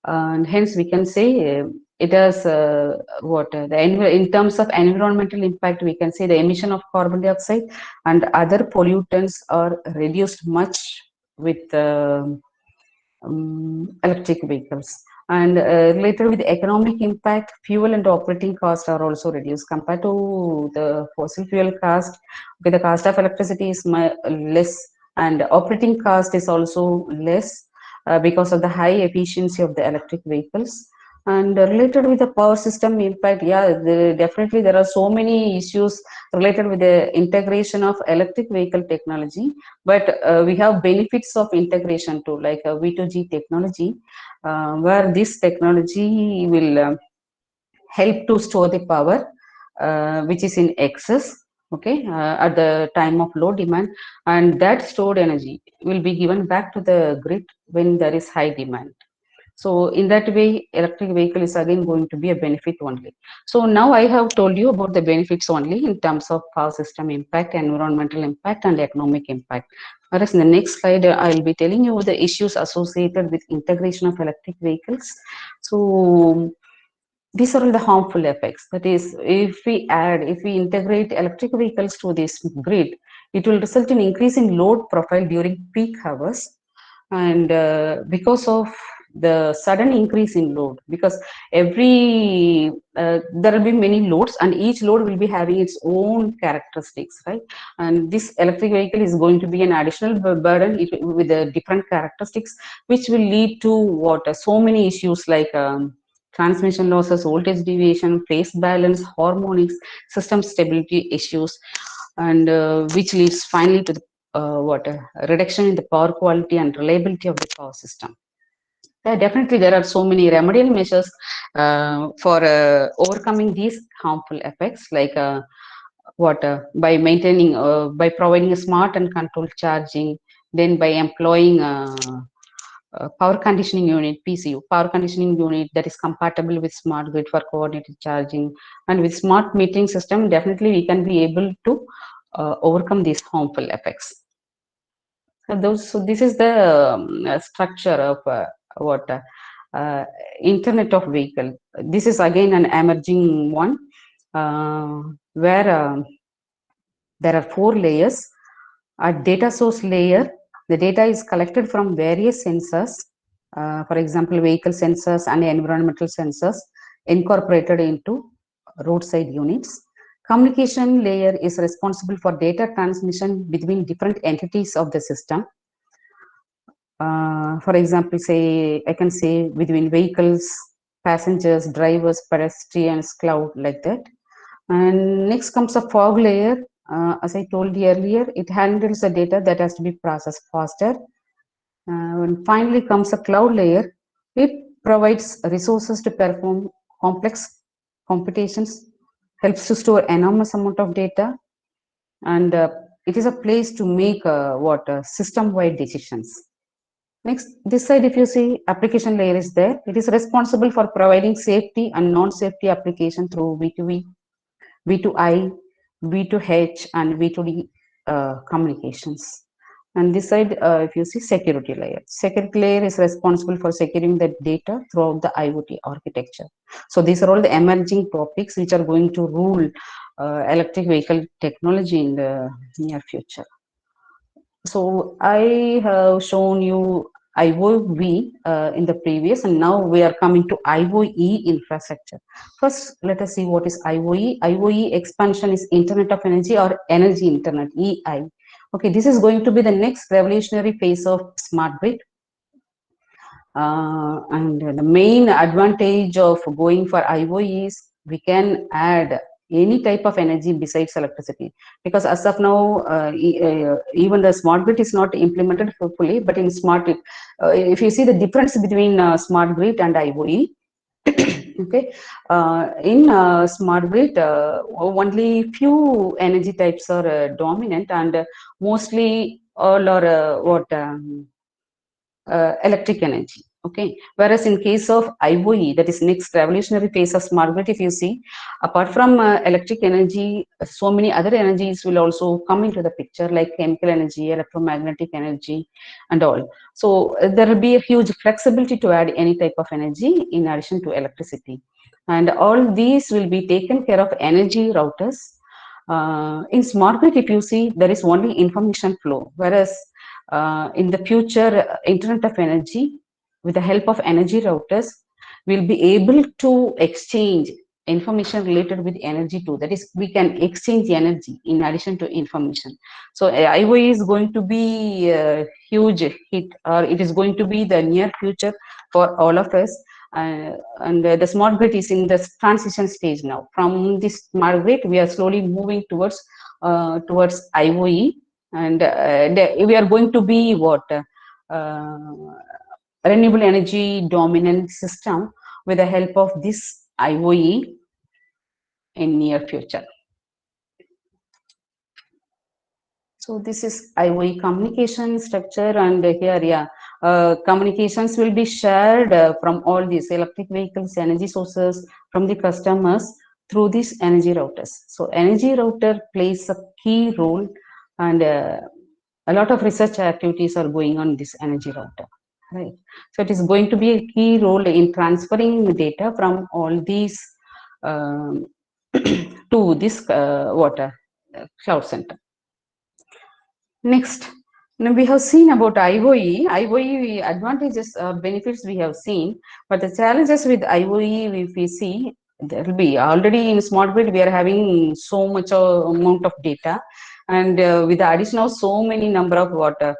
and hence we can say it has in terms of environmental impact, we can say the emission of carbon dioxide and other pollutants are reduced much with electric vehicles. And related with economic impact, fuel and operating costs are also reduced compared to the fossil fuel cost. Okay, the cost of electricity is less, and operating cost is also less because of the high efficiency of the electric vehicles. And related with the power system impact, yeah, definitely there are so many issues related with the integration of electric vehicle technology, but we have benefits of integration too, like V2G technology, where this technology will help to store the power which is in excess, okay, at the time of low demand, and that stored energy will be given back to the grid when there is high demand. So in that way, electric vehicle is again going to be a benefit only. So now I have told you about the benefits only in terms of power system impact, environmental impact, and economic impact. Whereas in the next slide, I will be telling you the issues associated with integration of electric vehicles. So These are all the harmful effects. That is, if we integrate electric vehicles to this grid, it will result in increasing load profile during peak hours, and because of the sudden increase in load, because every there will be many loads, and each load will be having its own characteristics, right? And this electric vehicle is going to be an additional burden with the different characteristics, which will lead to what so many issues like transmission losses, voltage deviation, phase balance, harmonics, system stability issues, and which leads finally to the what reduction in the power quality and reliability of the power system. Yeah, definitely, there are so many remedial measures for overcoming these harmful effects, like by maintaining, by providing a smart and controlled charging, then by employing power conditioning unit (PCU), power conditioning unit that is compatible with smart grid for coordinated charging, and with smart metering system, definitely we can be able to overcome these harmful effects. So this is the structure of what Internet of Vehicle. This is again an emerging one, uh, where there are four layers. At data source layer, the data is collected from various sensors, for example, vehicle sensors and environmental sensors incorporated into roadside units. Communication layer is responsible for data transmission between different entities of the system. For example, say I can say between vehicles, passengers, drivers, pedestrians, cloud, like that. And next comes a fog layer. As I told you earlier, it handles the data that has to be processed faster. And finally comes a cloud layer. It provides resources to perform complex computations, helps to store enormous amount of data, and it is a place to make what system-wide decisions. Next, this side, if you see, application layer is there. It is responsible for providing safety and non-safety application through V2V, V2I, V2H, and V2D communications. And this side, if you see, security layer. Security layer is responsible for securing the data throughout the IoT architecture. So these are all the emerging topics which are going to rule electric vehicle technology in the near future. So I have shown you IOV in the previous, and now we are coming to IOE infrastructure. First, let us see what is IOE. IOE expansion is Internet of Energy or Energy Internet, EI. Okay, this is going to be the next revolutionary phase of smart grid. And the main advantage of going for IOE is we can add any type of energy besides electricity, because as of now even the smart grid is not implemented fully, but in smart grid, if you see the difference between smart grid and IOE, okay, in smart grid only few energy types are dominant, and mostly all are electric energy. Okay, whereas in case of IOE, that is next revolutionary phase of smart grid, if you see, apart from electric energy, so many other energies will also come into the picture, like chemical energy, electromagnetic energy, and all. So there will be a huge flexibility to add any type of energy in addition to electricity, and all these will be taken care of energy routers. In smart grid, if you see, there is only information flow, whereas in the future, Internet of Energy, with the help of energy routers, will be able to exchange information related with energy too. That is, we can exchange energy in addition to information. So IOE is going to be a huge hit, or it is going to be the near future for all of us. And the smart grid is in the transition stage now. From this smart grid, we are slowly moving towards IOE, and we are going to be what renewable energy dominant system with the help of this IOE in near future. So this is IOE communication structure, and here, yeah, communications will be shared from all these electric vehicles, energy sources, from the customers through these energy routers. So energy router plays a key role, and a lot of research activities are going on this energy router. right? So it is going to be a key role in transferring data from all these um, to this water cloud center. Next, now we have seen about IoE. IoE advantages or benefits we have seen, but the challenges with IoE, if we see, there will be already in smart grid we are having so much amount of data, and with the addition of so many number of water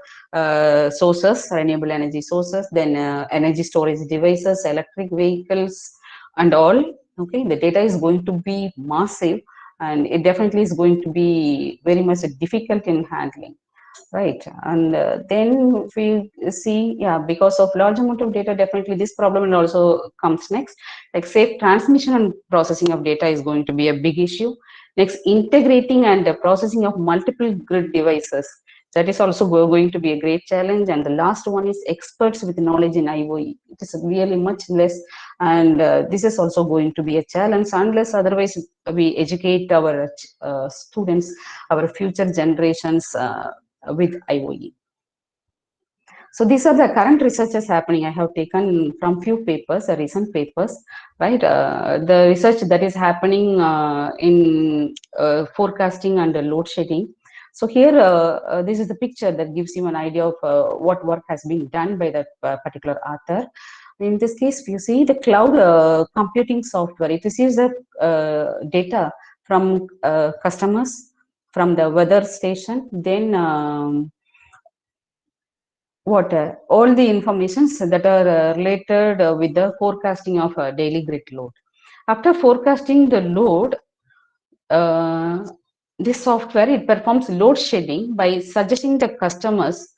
sources, renewable energy sources, then energy storage devices, electric vehicles, and all. Okay, the data is going to be massive, and it definitely is going to be very much difficult in handling, right? And then if we see, yeah, because of large amount of data, definitely this problem also comes next. Like safe transmission and processing of data is going to be a big issue. Next, integrating and processing of multiple grid devices, that is also going to be a great challenge. And the last one is experts with knowledge in IoE. It is really much less, and this is also going to be a challenge unless otherwise we educate our students, our future generations with IoE. So these are the current researches happening. I have taken from few papers, recent papers, right? The research that is happening in forecasting and load shedding. So here, this is the picture that gives you an idea of what work has been done by that particular author. In this case, you see the cloud computing software. It receives the data from customers, from the weather station, then all the informations that are related with the forecasting of daily grid load. After forecasting the load, uh, this software, it performs load shedding by suggesting the customers,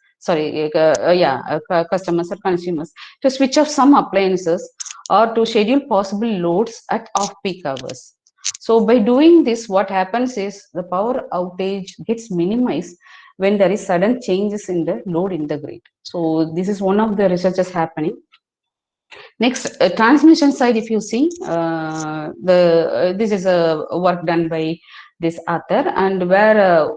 customers or consumers to switch off some appliances or to schedule possible loads at off-peak hours. So by doing this, what happens is the power outage gets minimized when there is sudden changes in the load in the grid. So this is one of the researches happening. Next, transmission side, if you see, this is a work done by this author, and where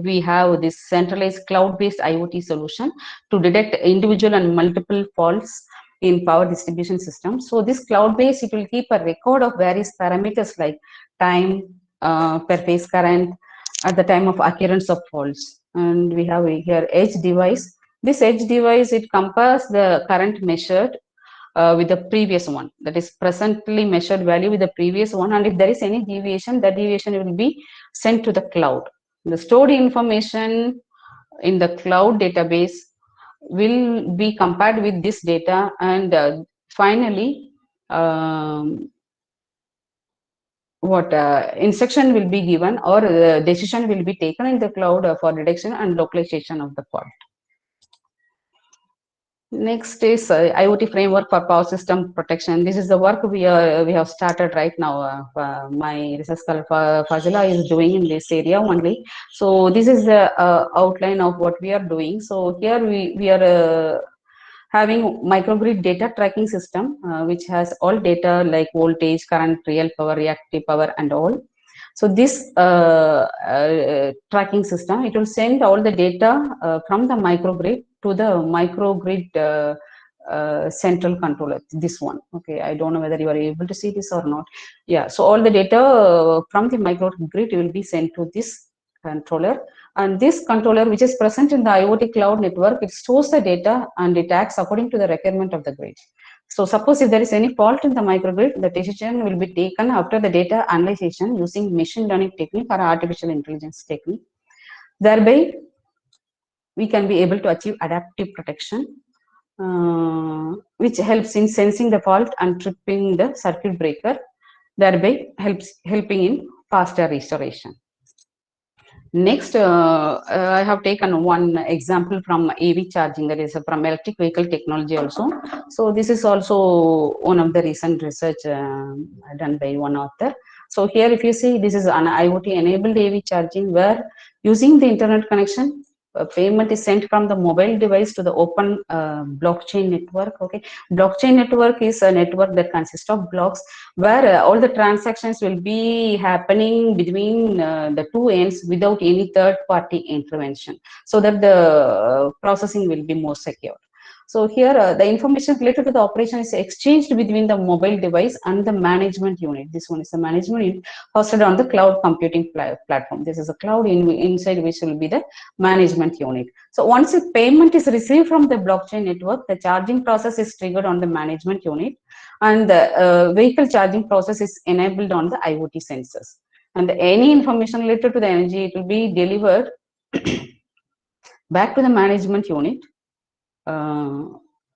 we have this centralized cloud-based IoT solution to detect individual and multiple faults in power distribution system. So this cloud-based, it will keep a record of various parameters like time, per phase current, at the time of occurrence of faults. And we have here edge device. This edge device, it compares the current measured with the previous one, that is presently measured value with the previous one, and if there is any deviation, that deviation will be sent to the cloud. The stored information in the cloud database will be compared with this data, and finally what instruction will be given, or decision will be taken in the cloud for detection and localization of the fault. Next is IoT framework for power system protection. This is the work we have started right now. My research scholar Fazila is doing in this area only. So this is the outline of what we are doing. So here we are having microgrid data tracking system, which has all data like voltage, current, real power, reactive power, and all. So this tracking system, it will send all the data from the microgrid to the microgrid central controller, this one. Okay, I don't know whether you are able to see this or not. Yeah, so all the data from the microgrid will be sent to this controller, and this controller, which is present in the IoT cloud network, it stores the data and it acts according to the requirement of the grid. So suppose if there is any fault in the microgrid, the decision will be taken after the data analyzation using machine learning technique or artificial intelligence technique. Thereby, we can be able to achieve adaptive protection, which helps in sensing the fault and tripping the circuit breaker, thereby helping in faster restoration. Next, I have taken one example from EV charging, that is from electric vehicle technology also. So this is also one of the recent research done by one author. So here, if you see, this is an IoT enabled EV charging, where using the internet connection, payment is sent from the mobile device to the open blockchain network. Okay, blockchain network is a network that consists of blocks, where all the transactions will be happening between the two ends without any third party intervention, so that the processing will be more secure. So here the information related to the operation is exchanged between the mobile device and the management unit. This one is the management unit hosted on the cloud computing platform. This is a cloud inside which will be the management unit. So once a payment is received from the blockchain network, the charging process is triggered on the management unit, and the vehicle charging process is enabled on the IoT sensors. And any information related to the energy, it will be delivered back to the management unit uh,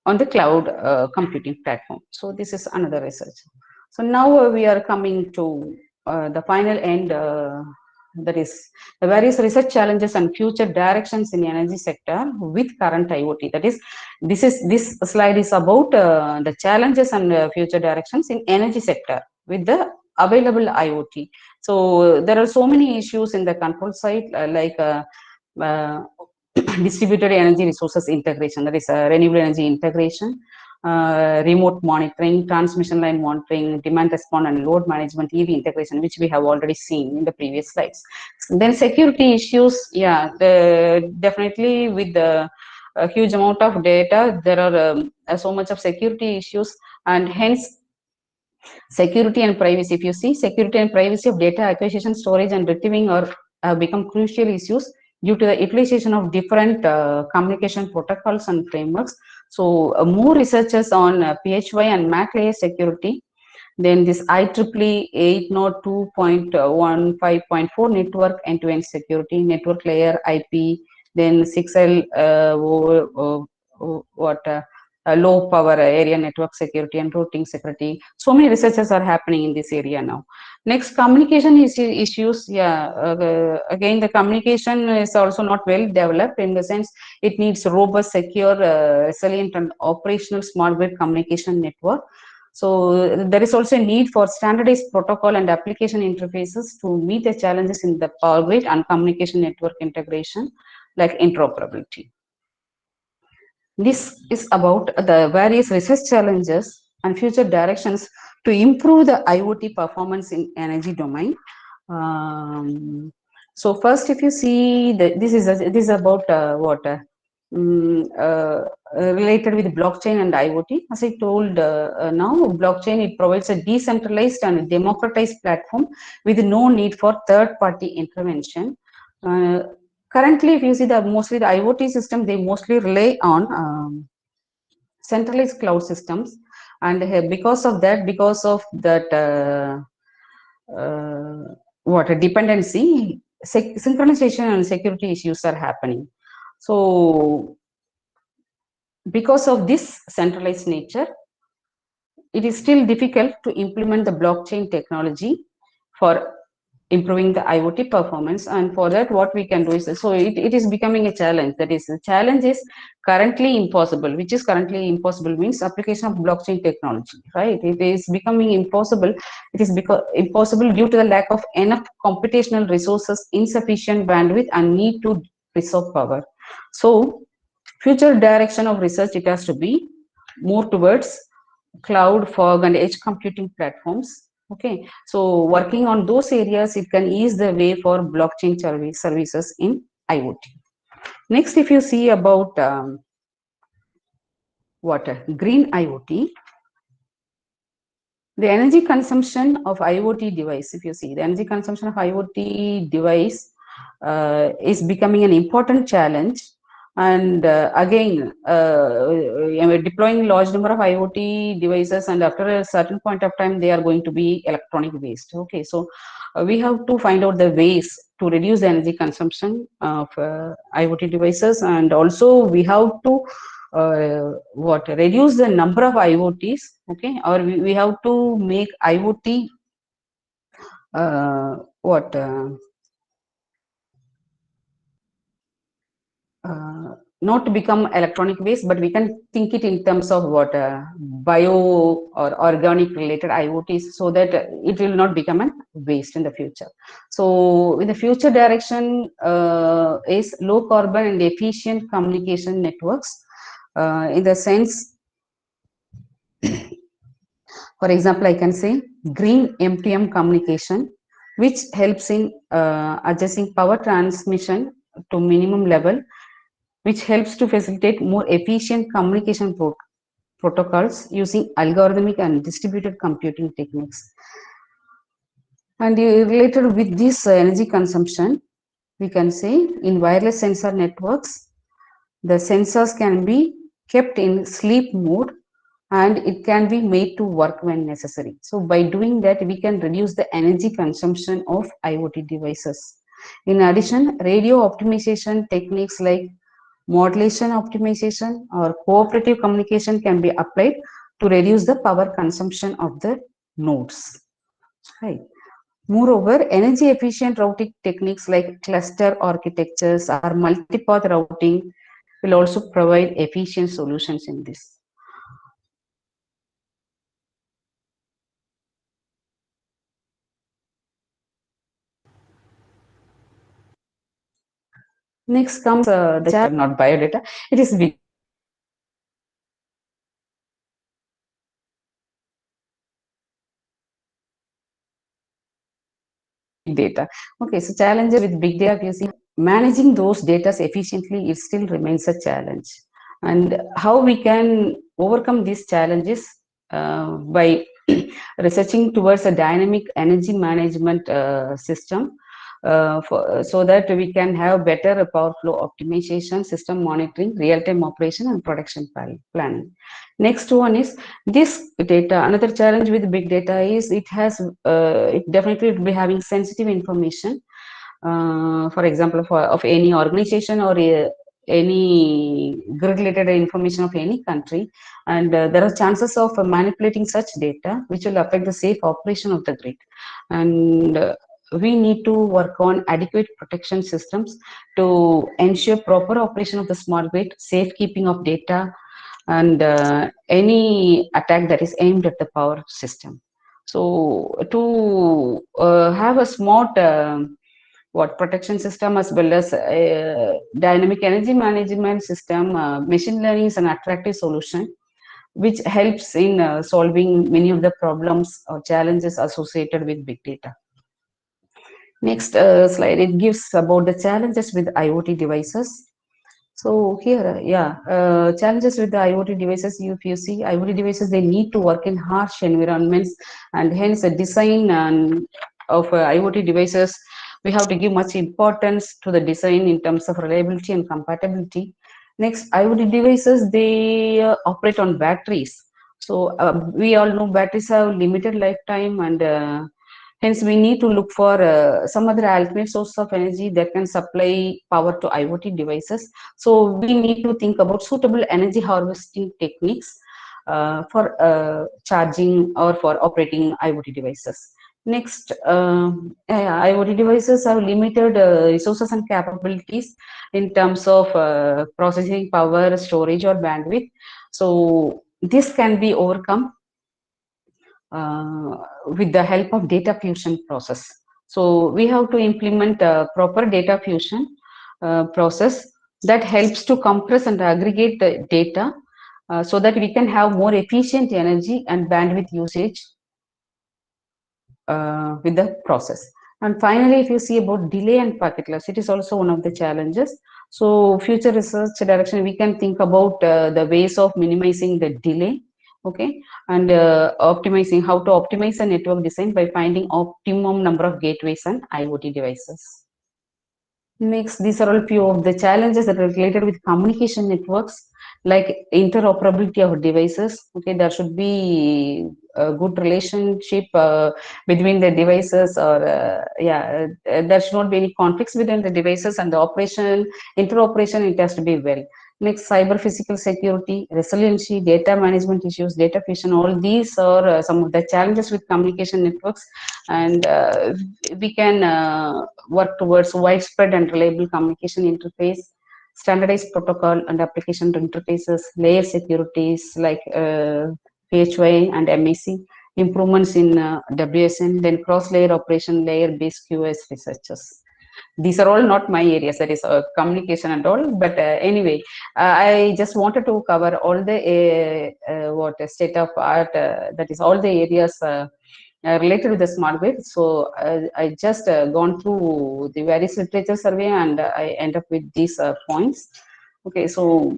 on the cloud computing platform. So this is another research. So now we are coming to the final end, that is the various research challenges and future directions in the energy sector with current IoT. That is, this slide is about the challenges and future directions in energy sector with the available IoT. So there are so many issues in the control side, like uh, distributed energy resources integration, that is renewable energy integration, remote monitoring, transmission line monitoring, demand response and load management, EV integration, which we have already seen in the previous slides. Then security issues, yeah, definitely with the a huge amount of data, there are so much of security issues, and hence security and privacy. If you see, security and privacy of data acquisition, storage, and retrieving are have become crucial issues due to the utilization of different communication protocols and frameworks. So, more researchers on PHY and MAC layer security. Then this IEEE 802.15.4 network end-to-end security, network layer IP, then 6L low power area network security and routing security. So many researches are happening in this area now. Next, communication issues. Yeah, again, the communication is also not well developed, in the sense it needs robust, secure, resilient, and operational smart grid communication network. So there is also a need for standardized protocol and application interfaces to meet the challenges in the power grid and communication network integration, like interoperability. This is about the various research challenges and future directions to improve the IoT performance in energy domain. So first, if you see, this is about what related with blockchain and IoT. As I told now, blockchain, it provides a decentralized and democratized platform with no need for third-party intervention. Currently, if you see, mostly the IoT system, they mostly rely on centralized cloud systems, and because of that what a dependency, synchronization and security issues are happening. So because of this centralized nature, it is still difficult to implement the blockchain technology for improving the IoT performance. And for that, what we can do is, so it is becoming a challenge. That is, the challenge is currently impossible. Which is currently impossible means application of blockchain technology, right? It is becoming impossible. It is impossible due to the lack of enough computational resources, insufficient bandwidth, and need to preserve power. So future direction of research, it has to be more towards cloud, fog, and edge computing platforms. Okay, so working on those areas, it can ease the way for blockchain services in IoT. Next, if you see about green IoT, the energy consumption of IoT device. If you see, the energy consumption of IoT device is becoming an important challenge. And again, deploying large number of IoT devices, and after a certain point of time, they are going to be electronic waste. Okay, so we have to find out the ways to reduce the energy consumption of IoT devices, and also we have to reduce the number of IoTs. Okay, or we have to make IoT not to become electronic waste, but we can think it in terms of bio or organic related IoTs, so that it will not become a waste in the future. So in the future direction is low carbon and efficient communication networks, in the sense, for example, I can say green M2M communication, which helps in adjusting power transmission to minimum level which helps to facilitate more efficient communication protocols using algorithmic and distributed computing techniques. And related with this energy consumption, we can say in wireless sensor networks, the sensors can be kept in sleep mode and it can be made to work when necessary. So by doing that, we can reduce the energy consumption of IoT devices. In addition, radio optimization techniques like modulation optimization or cooperative communication can be applied to reduce the power consumption of the nodes. Right. Moreover, energy efficient routing techniques like cluster architectures or multipath routing will also provide efficient solutions in this. Next comes the challenge, not biodata. It is big data. Okay, so challenges with big data, if you see, managing those data efficiently, it still remains a challenge. And how we can overcome these challenges by researching towards a dynamic energy management system so that we can have better power flow optimization, system monitoring, real-time operation, and production planning. Next one is this data. Another challenge with big data is it definitely will be having sensitive information. For example, of any organization or any grid related information of any country, and there are chances of manipulating such data which will affect the safe operation of the grid. And we need to work on adequate protection systems to ensure proper operation of the smart grid, safekeeping of data, and any attack that is aimed at the power system. So to have a smart protection system as well as dynamic energy management system, machine learning is an attractive solution which helps in solving many of the problems or challenges associated with big data. Next slide, it gives about the challenges with IoT devices. So here, challenges with the IoT devices. If you see IoT devices, they need to work in harsh environments, and hence the design of IoT devices, we have to give much importance to the design in terms of reliability and compatibility. Next, IoT devices, they operate on batteries. So we all know batteries have limited lifetime, and hence we need to look for some other alternate source of energy that can supply power to IoT devices. So we need to think about suitable energy harvesting techniques for charging or for operating IoT devices. Next, IoT devices have limited resources and capabilities in terms of processing power, storage, or bandwidth. So this can be overcome with the help of data fusion process. So we have to implement a proper data fusion process that helps to compress and aggregate the data so that we can have more efficient energy and bandwidth usage with the process. And finally, if you see about delay and packet loss, it is also one of the challenges. So future research direction, we can think about the ways of minimizing the delay, okay, and optimizing how to optimize a network design by finding optimum number of gateways and IoT devices. Next, these are all few of the challenges that are related with communication networks, like interoperability of devices. Okay, there should be a good relationship between the devices, or there should not be any conflicts between the devices, and the operation, interoperation, it has to be well. Next, cyber physical security, resiliency, data management issues, data fusion, all these are some of the challenges with communication networks, and we can work towards widespread and reliable communication interface, standardized protocol and application interfaces, layer securities like PHY and MAC, improvements in WSN, then cross-layer operation, layer-based QoS researches. These are all not my areas, that is communication and all, but anyway, I just wanted to cover all the what state of art, that is all the areas related to the smart grid. So I just gone through the various literature survey, and I end up with these points. Okay, so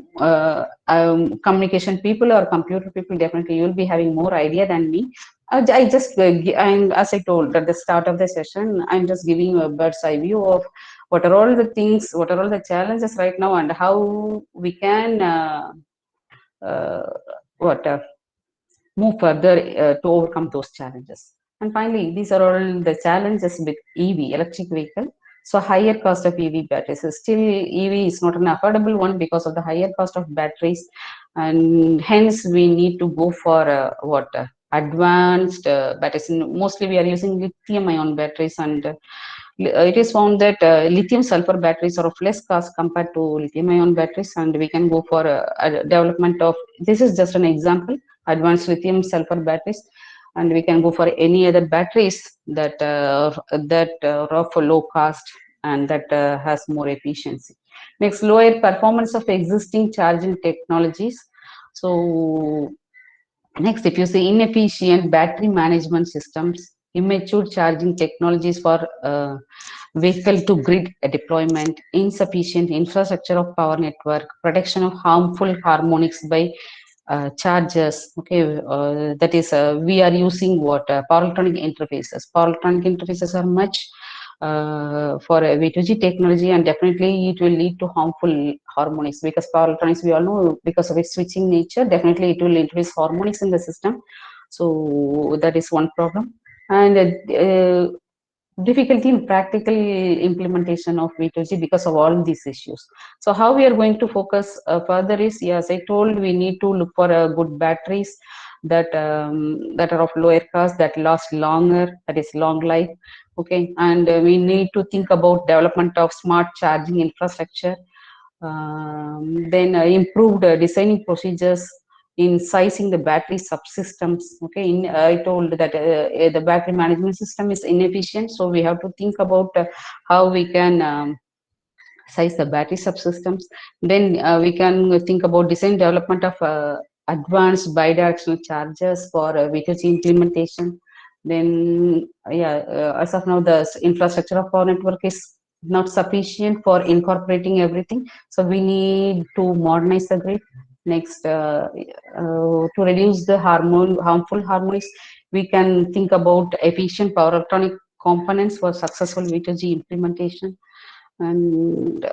communication people or computer people, definitely you'll be having more idea than me. I just, as I told at the start of the session, I'm just giving you a bird's eye view of what are all the things, what are all the challenges right now, and how we can uh, what move further to overcome those challenges. And finally, these are all the challenges with EV, electric vehicle. So higher cost of EV batteries. So still, EV is not an affordable one because of the higher cost of batteries, and hence we need to go for what advanced batteries. Mostly, we are using lithium-ion batteries, and it is found that lithium sulfur batteries are of less cost compared to lithium ion batteries, and we can go for a development of, this is just an example, advanced lithium sulfur batteries, and we can go for any other batteries that are of low cost and that has more efficiency. Next, lower performance of existing charging technologies. So next, if you see inefficient battery management systems, immature charging technologies for vehicle to grid deployment, insufficient infrastructure of power network, protection of harmful harmonics by chargers. Okay, that is, we are using what power electronic interfaces. Power electronic interfaces are much for a V2G technology, and definitely it will lead to harmful harmonics because power electronics, we all know, because of its switching nature, definitely it will introduce harmonics in the system. So that is one problem. And difficulty in practical implementation of V2G because of all these issues. So how we are going to focus further is, yes, I told we need to look for good batteries that are of lower cost, that last longer, that is long life. Okay, and we need to think about development of smart charging infrastructure, then improved designing procedures in sizing the battery subsystems. Okay, I told that the battery management system is inefficient, so we have to think about how we can size the battery subsystems. Then we can think about design development of advanced bidirectional chargers for V2G implementation. Then, yeah, as of now, the infrastructure of our network is not sufficient for incorporating everything. So we need to modernize the grid. Next, to reduce the harmful harmonics, we can think about efficient power electronic components for successful V2G implementation. And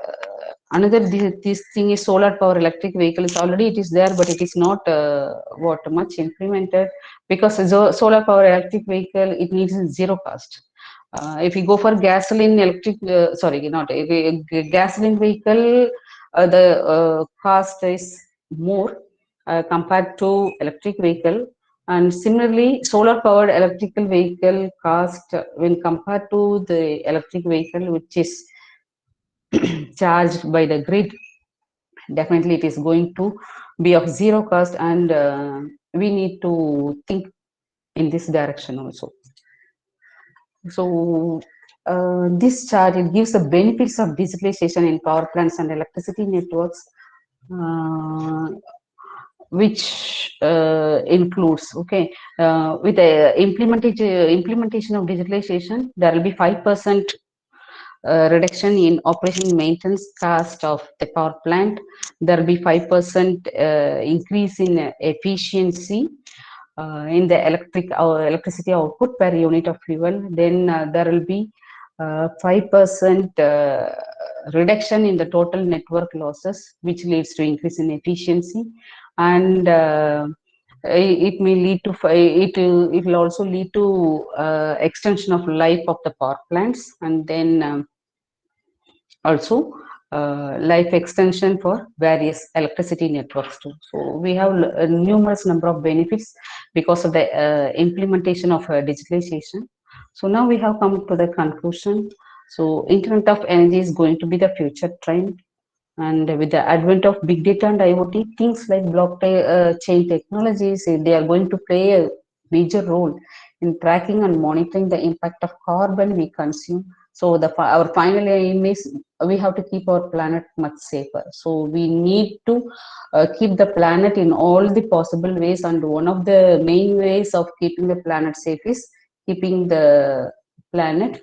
another this thing is solar power electric vehicle is already, it is there, but it is not what much implemented, because solar power electric vehicle, it needs zero cost. If you go for gasoline electric, sorry, not if gasoline vehicle, the cost is more compared to electric vehicle. And similarly, solar powered electrical vehicle cost, when compared to the electric vehicle which is charged by the grid, definitely it is going to be of zero cost, and we need to think in this direction also. So this chart, it gives the benefits of digitalization in power plants and electricity networks, uh, which includes, okay, with the implementation of digitalization, there will be 5% reduction in operation maintenance cost of the power plant. There will be 5% increase in efficiency in the electricity output per unit of fuel. Then there will be 5% reduction in the total network losses, which leads to increase in efficiency. And it may lead to it will also lead to extension of life of the power plants, and then also life extension for various electricity networks too. So we have a numerous number of benefits because of the implementation of digitalization. So now we have come to the conclusion. So Internet of Energy is going to be the future trend, and with the advent of big data and IoT, things like blockchain technologies, they are going to play a major role in tracking and monitoring the impact of carbon we consume. So our final aim is, we have to keep our planet much safer. So we need to keep the planet in all the possible ways, and one of the main ways of keeping the planet safe is keeping the planet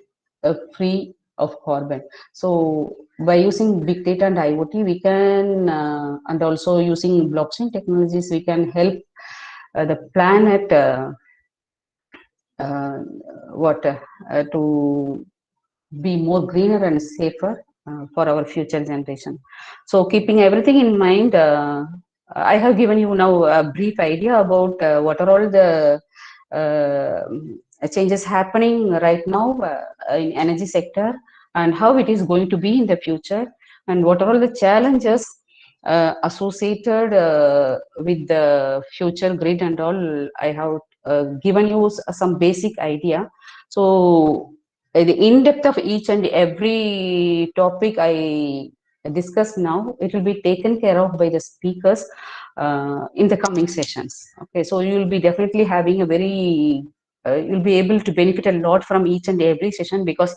free of carbon. So by using big data and IoT, we can, and also using blockchain technologies, we can help the planet uh, what to be more greener and safer for our future generation. So keeping everything in mind, I have given you now a brief idea about what are all the changes happening right now in energy sector, and how it is going to be in the future, and what are all the challenges associated with the future grid and all. I have given you some basic idea. So the in-depth of each and every topic I discuss now, it will be taken care of by the speakers in the coming sessions. Okay, so you will be definitely having a very you'll be able to benefit a lot from each and every session, because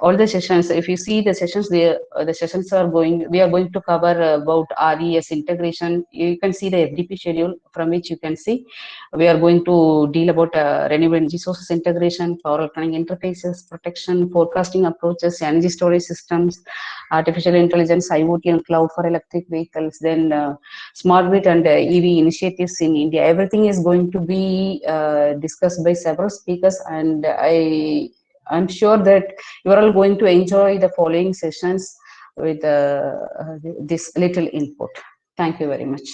all the sessions, if you see the sessions, the sessions are going, we are going to cover about RES integration. You can see the FDP schedule, from which you can see we are going to deal about renewable energy sources integration, power electronic interfaces, protection, forecasting approaches, energy storage systems, artificial intelligence, IoT and cloud for electric vehicles, then smart grid and EV initiatives in India. Everything is going to be discussed by several speakers, and I'm sure that you are all going to enjoy the following sessions with this little input. Thank you very much.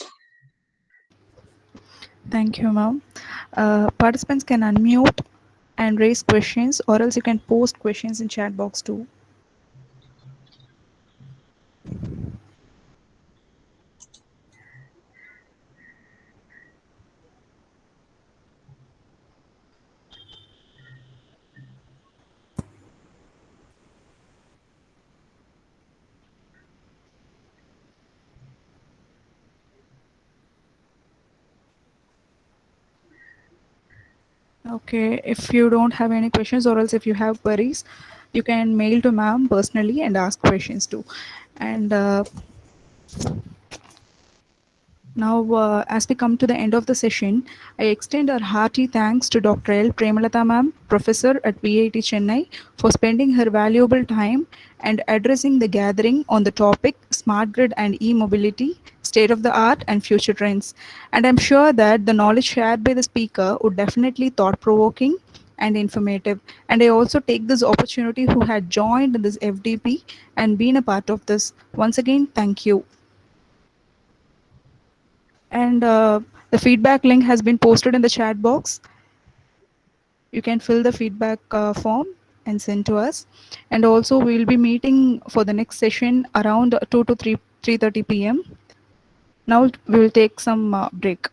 Thank you, ma'am. Participants can unmute and raise questions, or else you can post questions in chat box too. Okay, if you don't have any questions, or else if you have queries, you can mail to ma'am personally and ask questions too. And now, as we come to the end of the session, I extend our hearty thanks to Dr. L. Premalata ma'am, professor at VIT Chennai, for spending her valuable time and addressing the gathering on the topic Smart Grid and E-Mobility, State of the Art and Future Trends. And I'm sure that the knowledge shared by the speaker would definitely thought-provoking and informative. And I also take this opportunity who had joined in this FDP and been a part of this. Once again, thank you. And the feedback link has been posted in the chat box. You can fill the feedback form and send to us. And also we will be meeting for the next session around 2 to 3:30 p.m. Now we will take some break.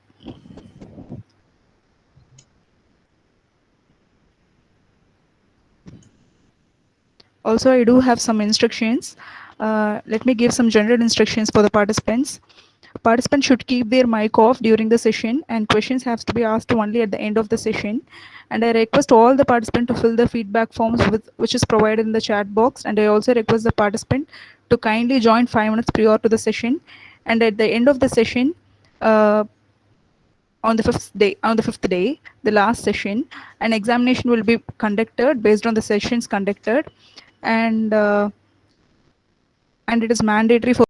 Also, I do have some instructions. Let me give some general instructions for the participants. Participants should keep their mic off during the session, and questions have to be asked only at the end of the session. And I request all the participants to fill the feedback forms which is provided in the chat box. And I also request the participant to kindly join 5 minutes prior to the session. And at the end of the session, on the fifth day, the last session, an examination will be conducted based on the sessions conducted, and it is mandatory for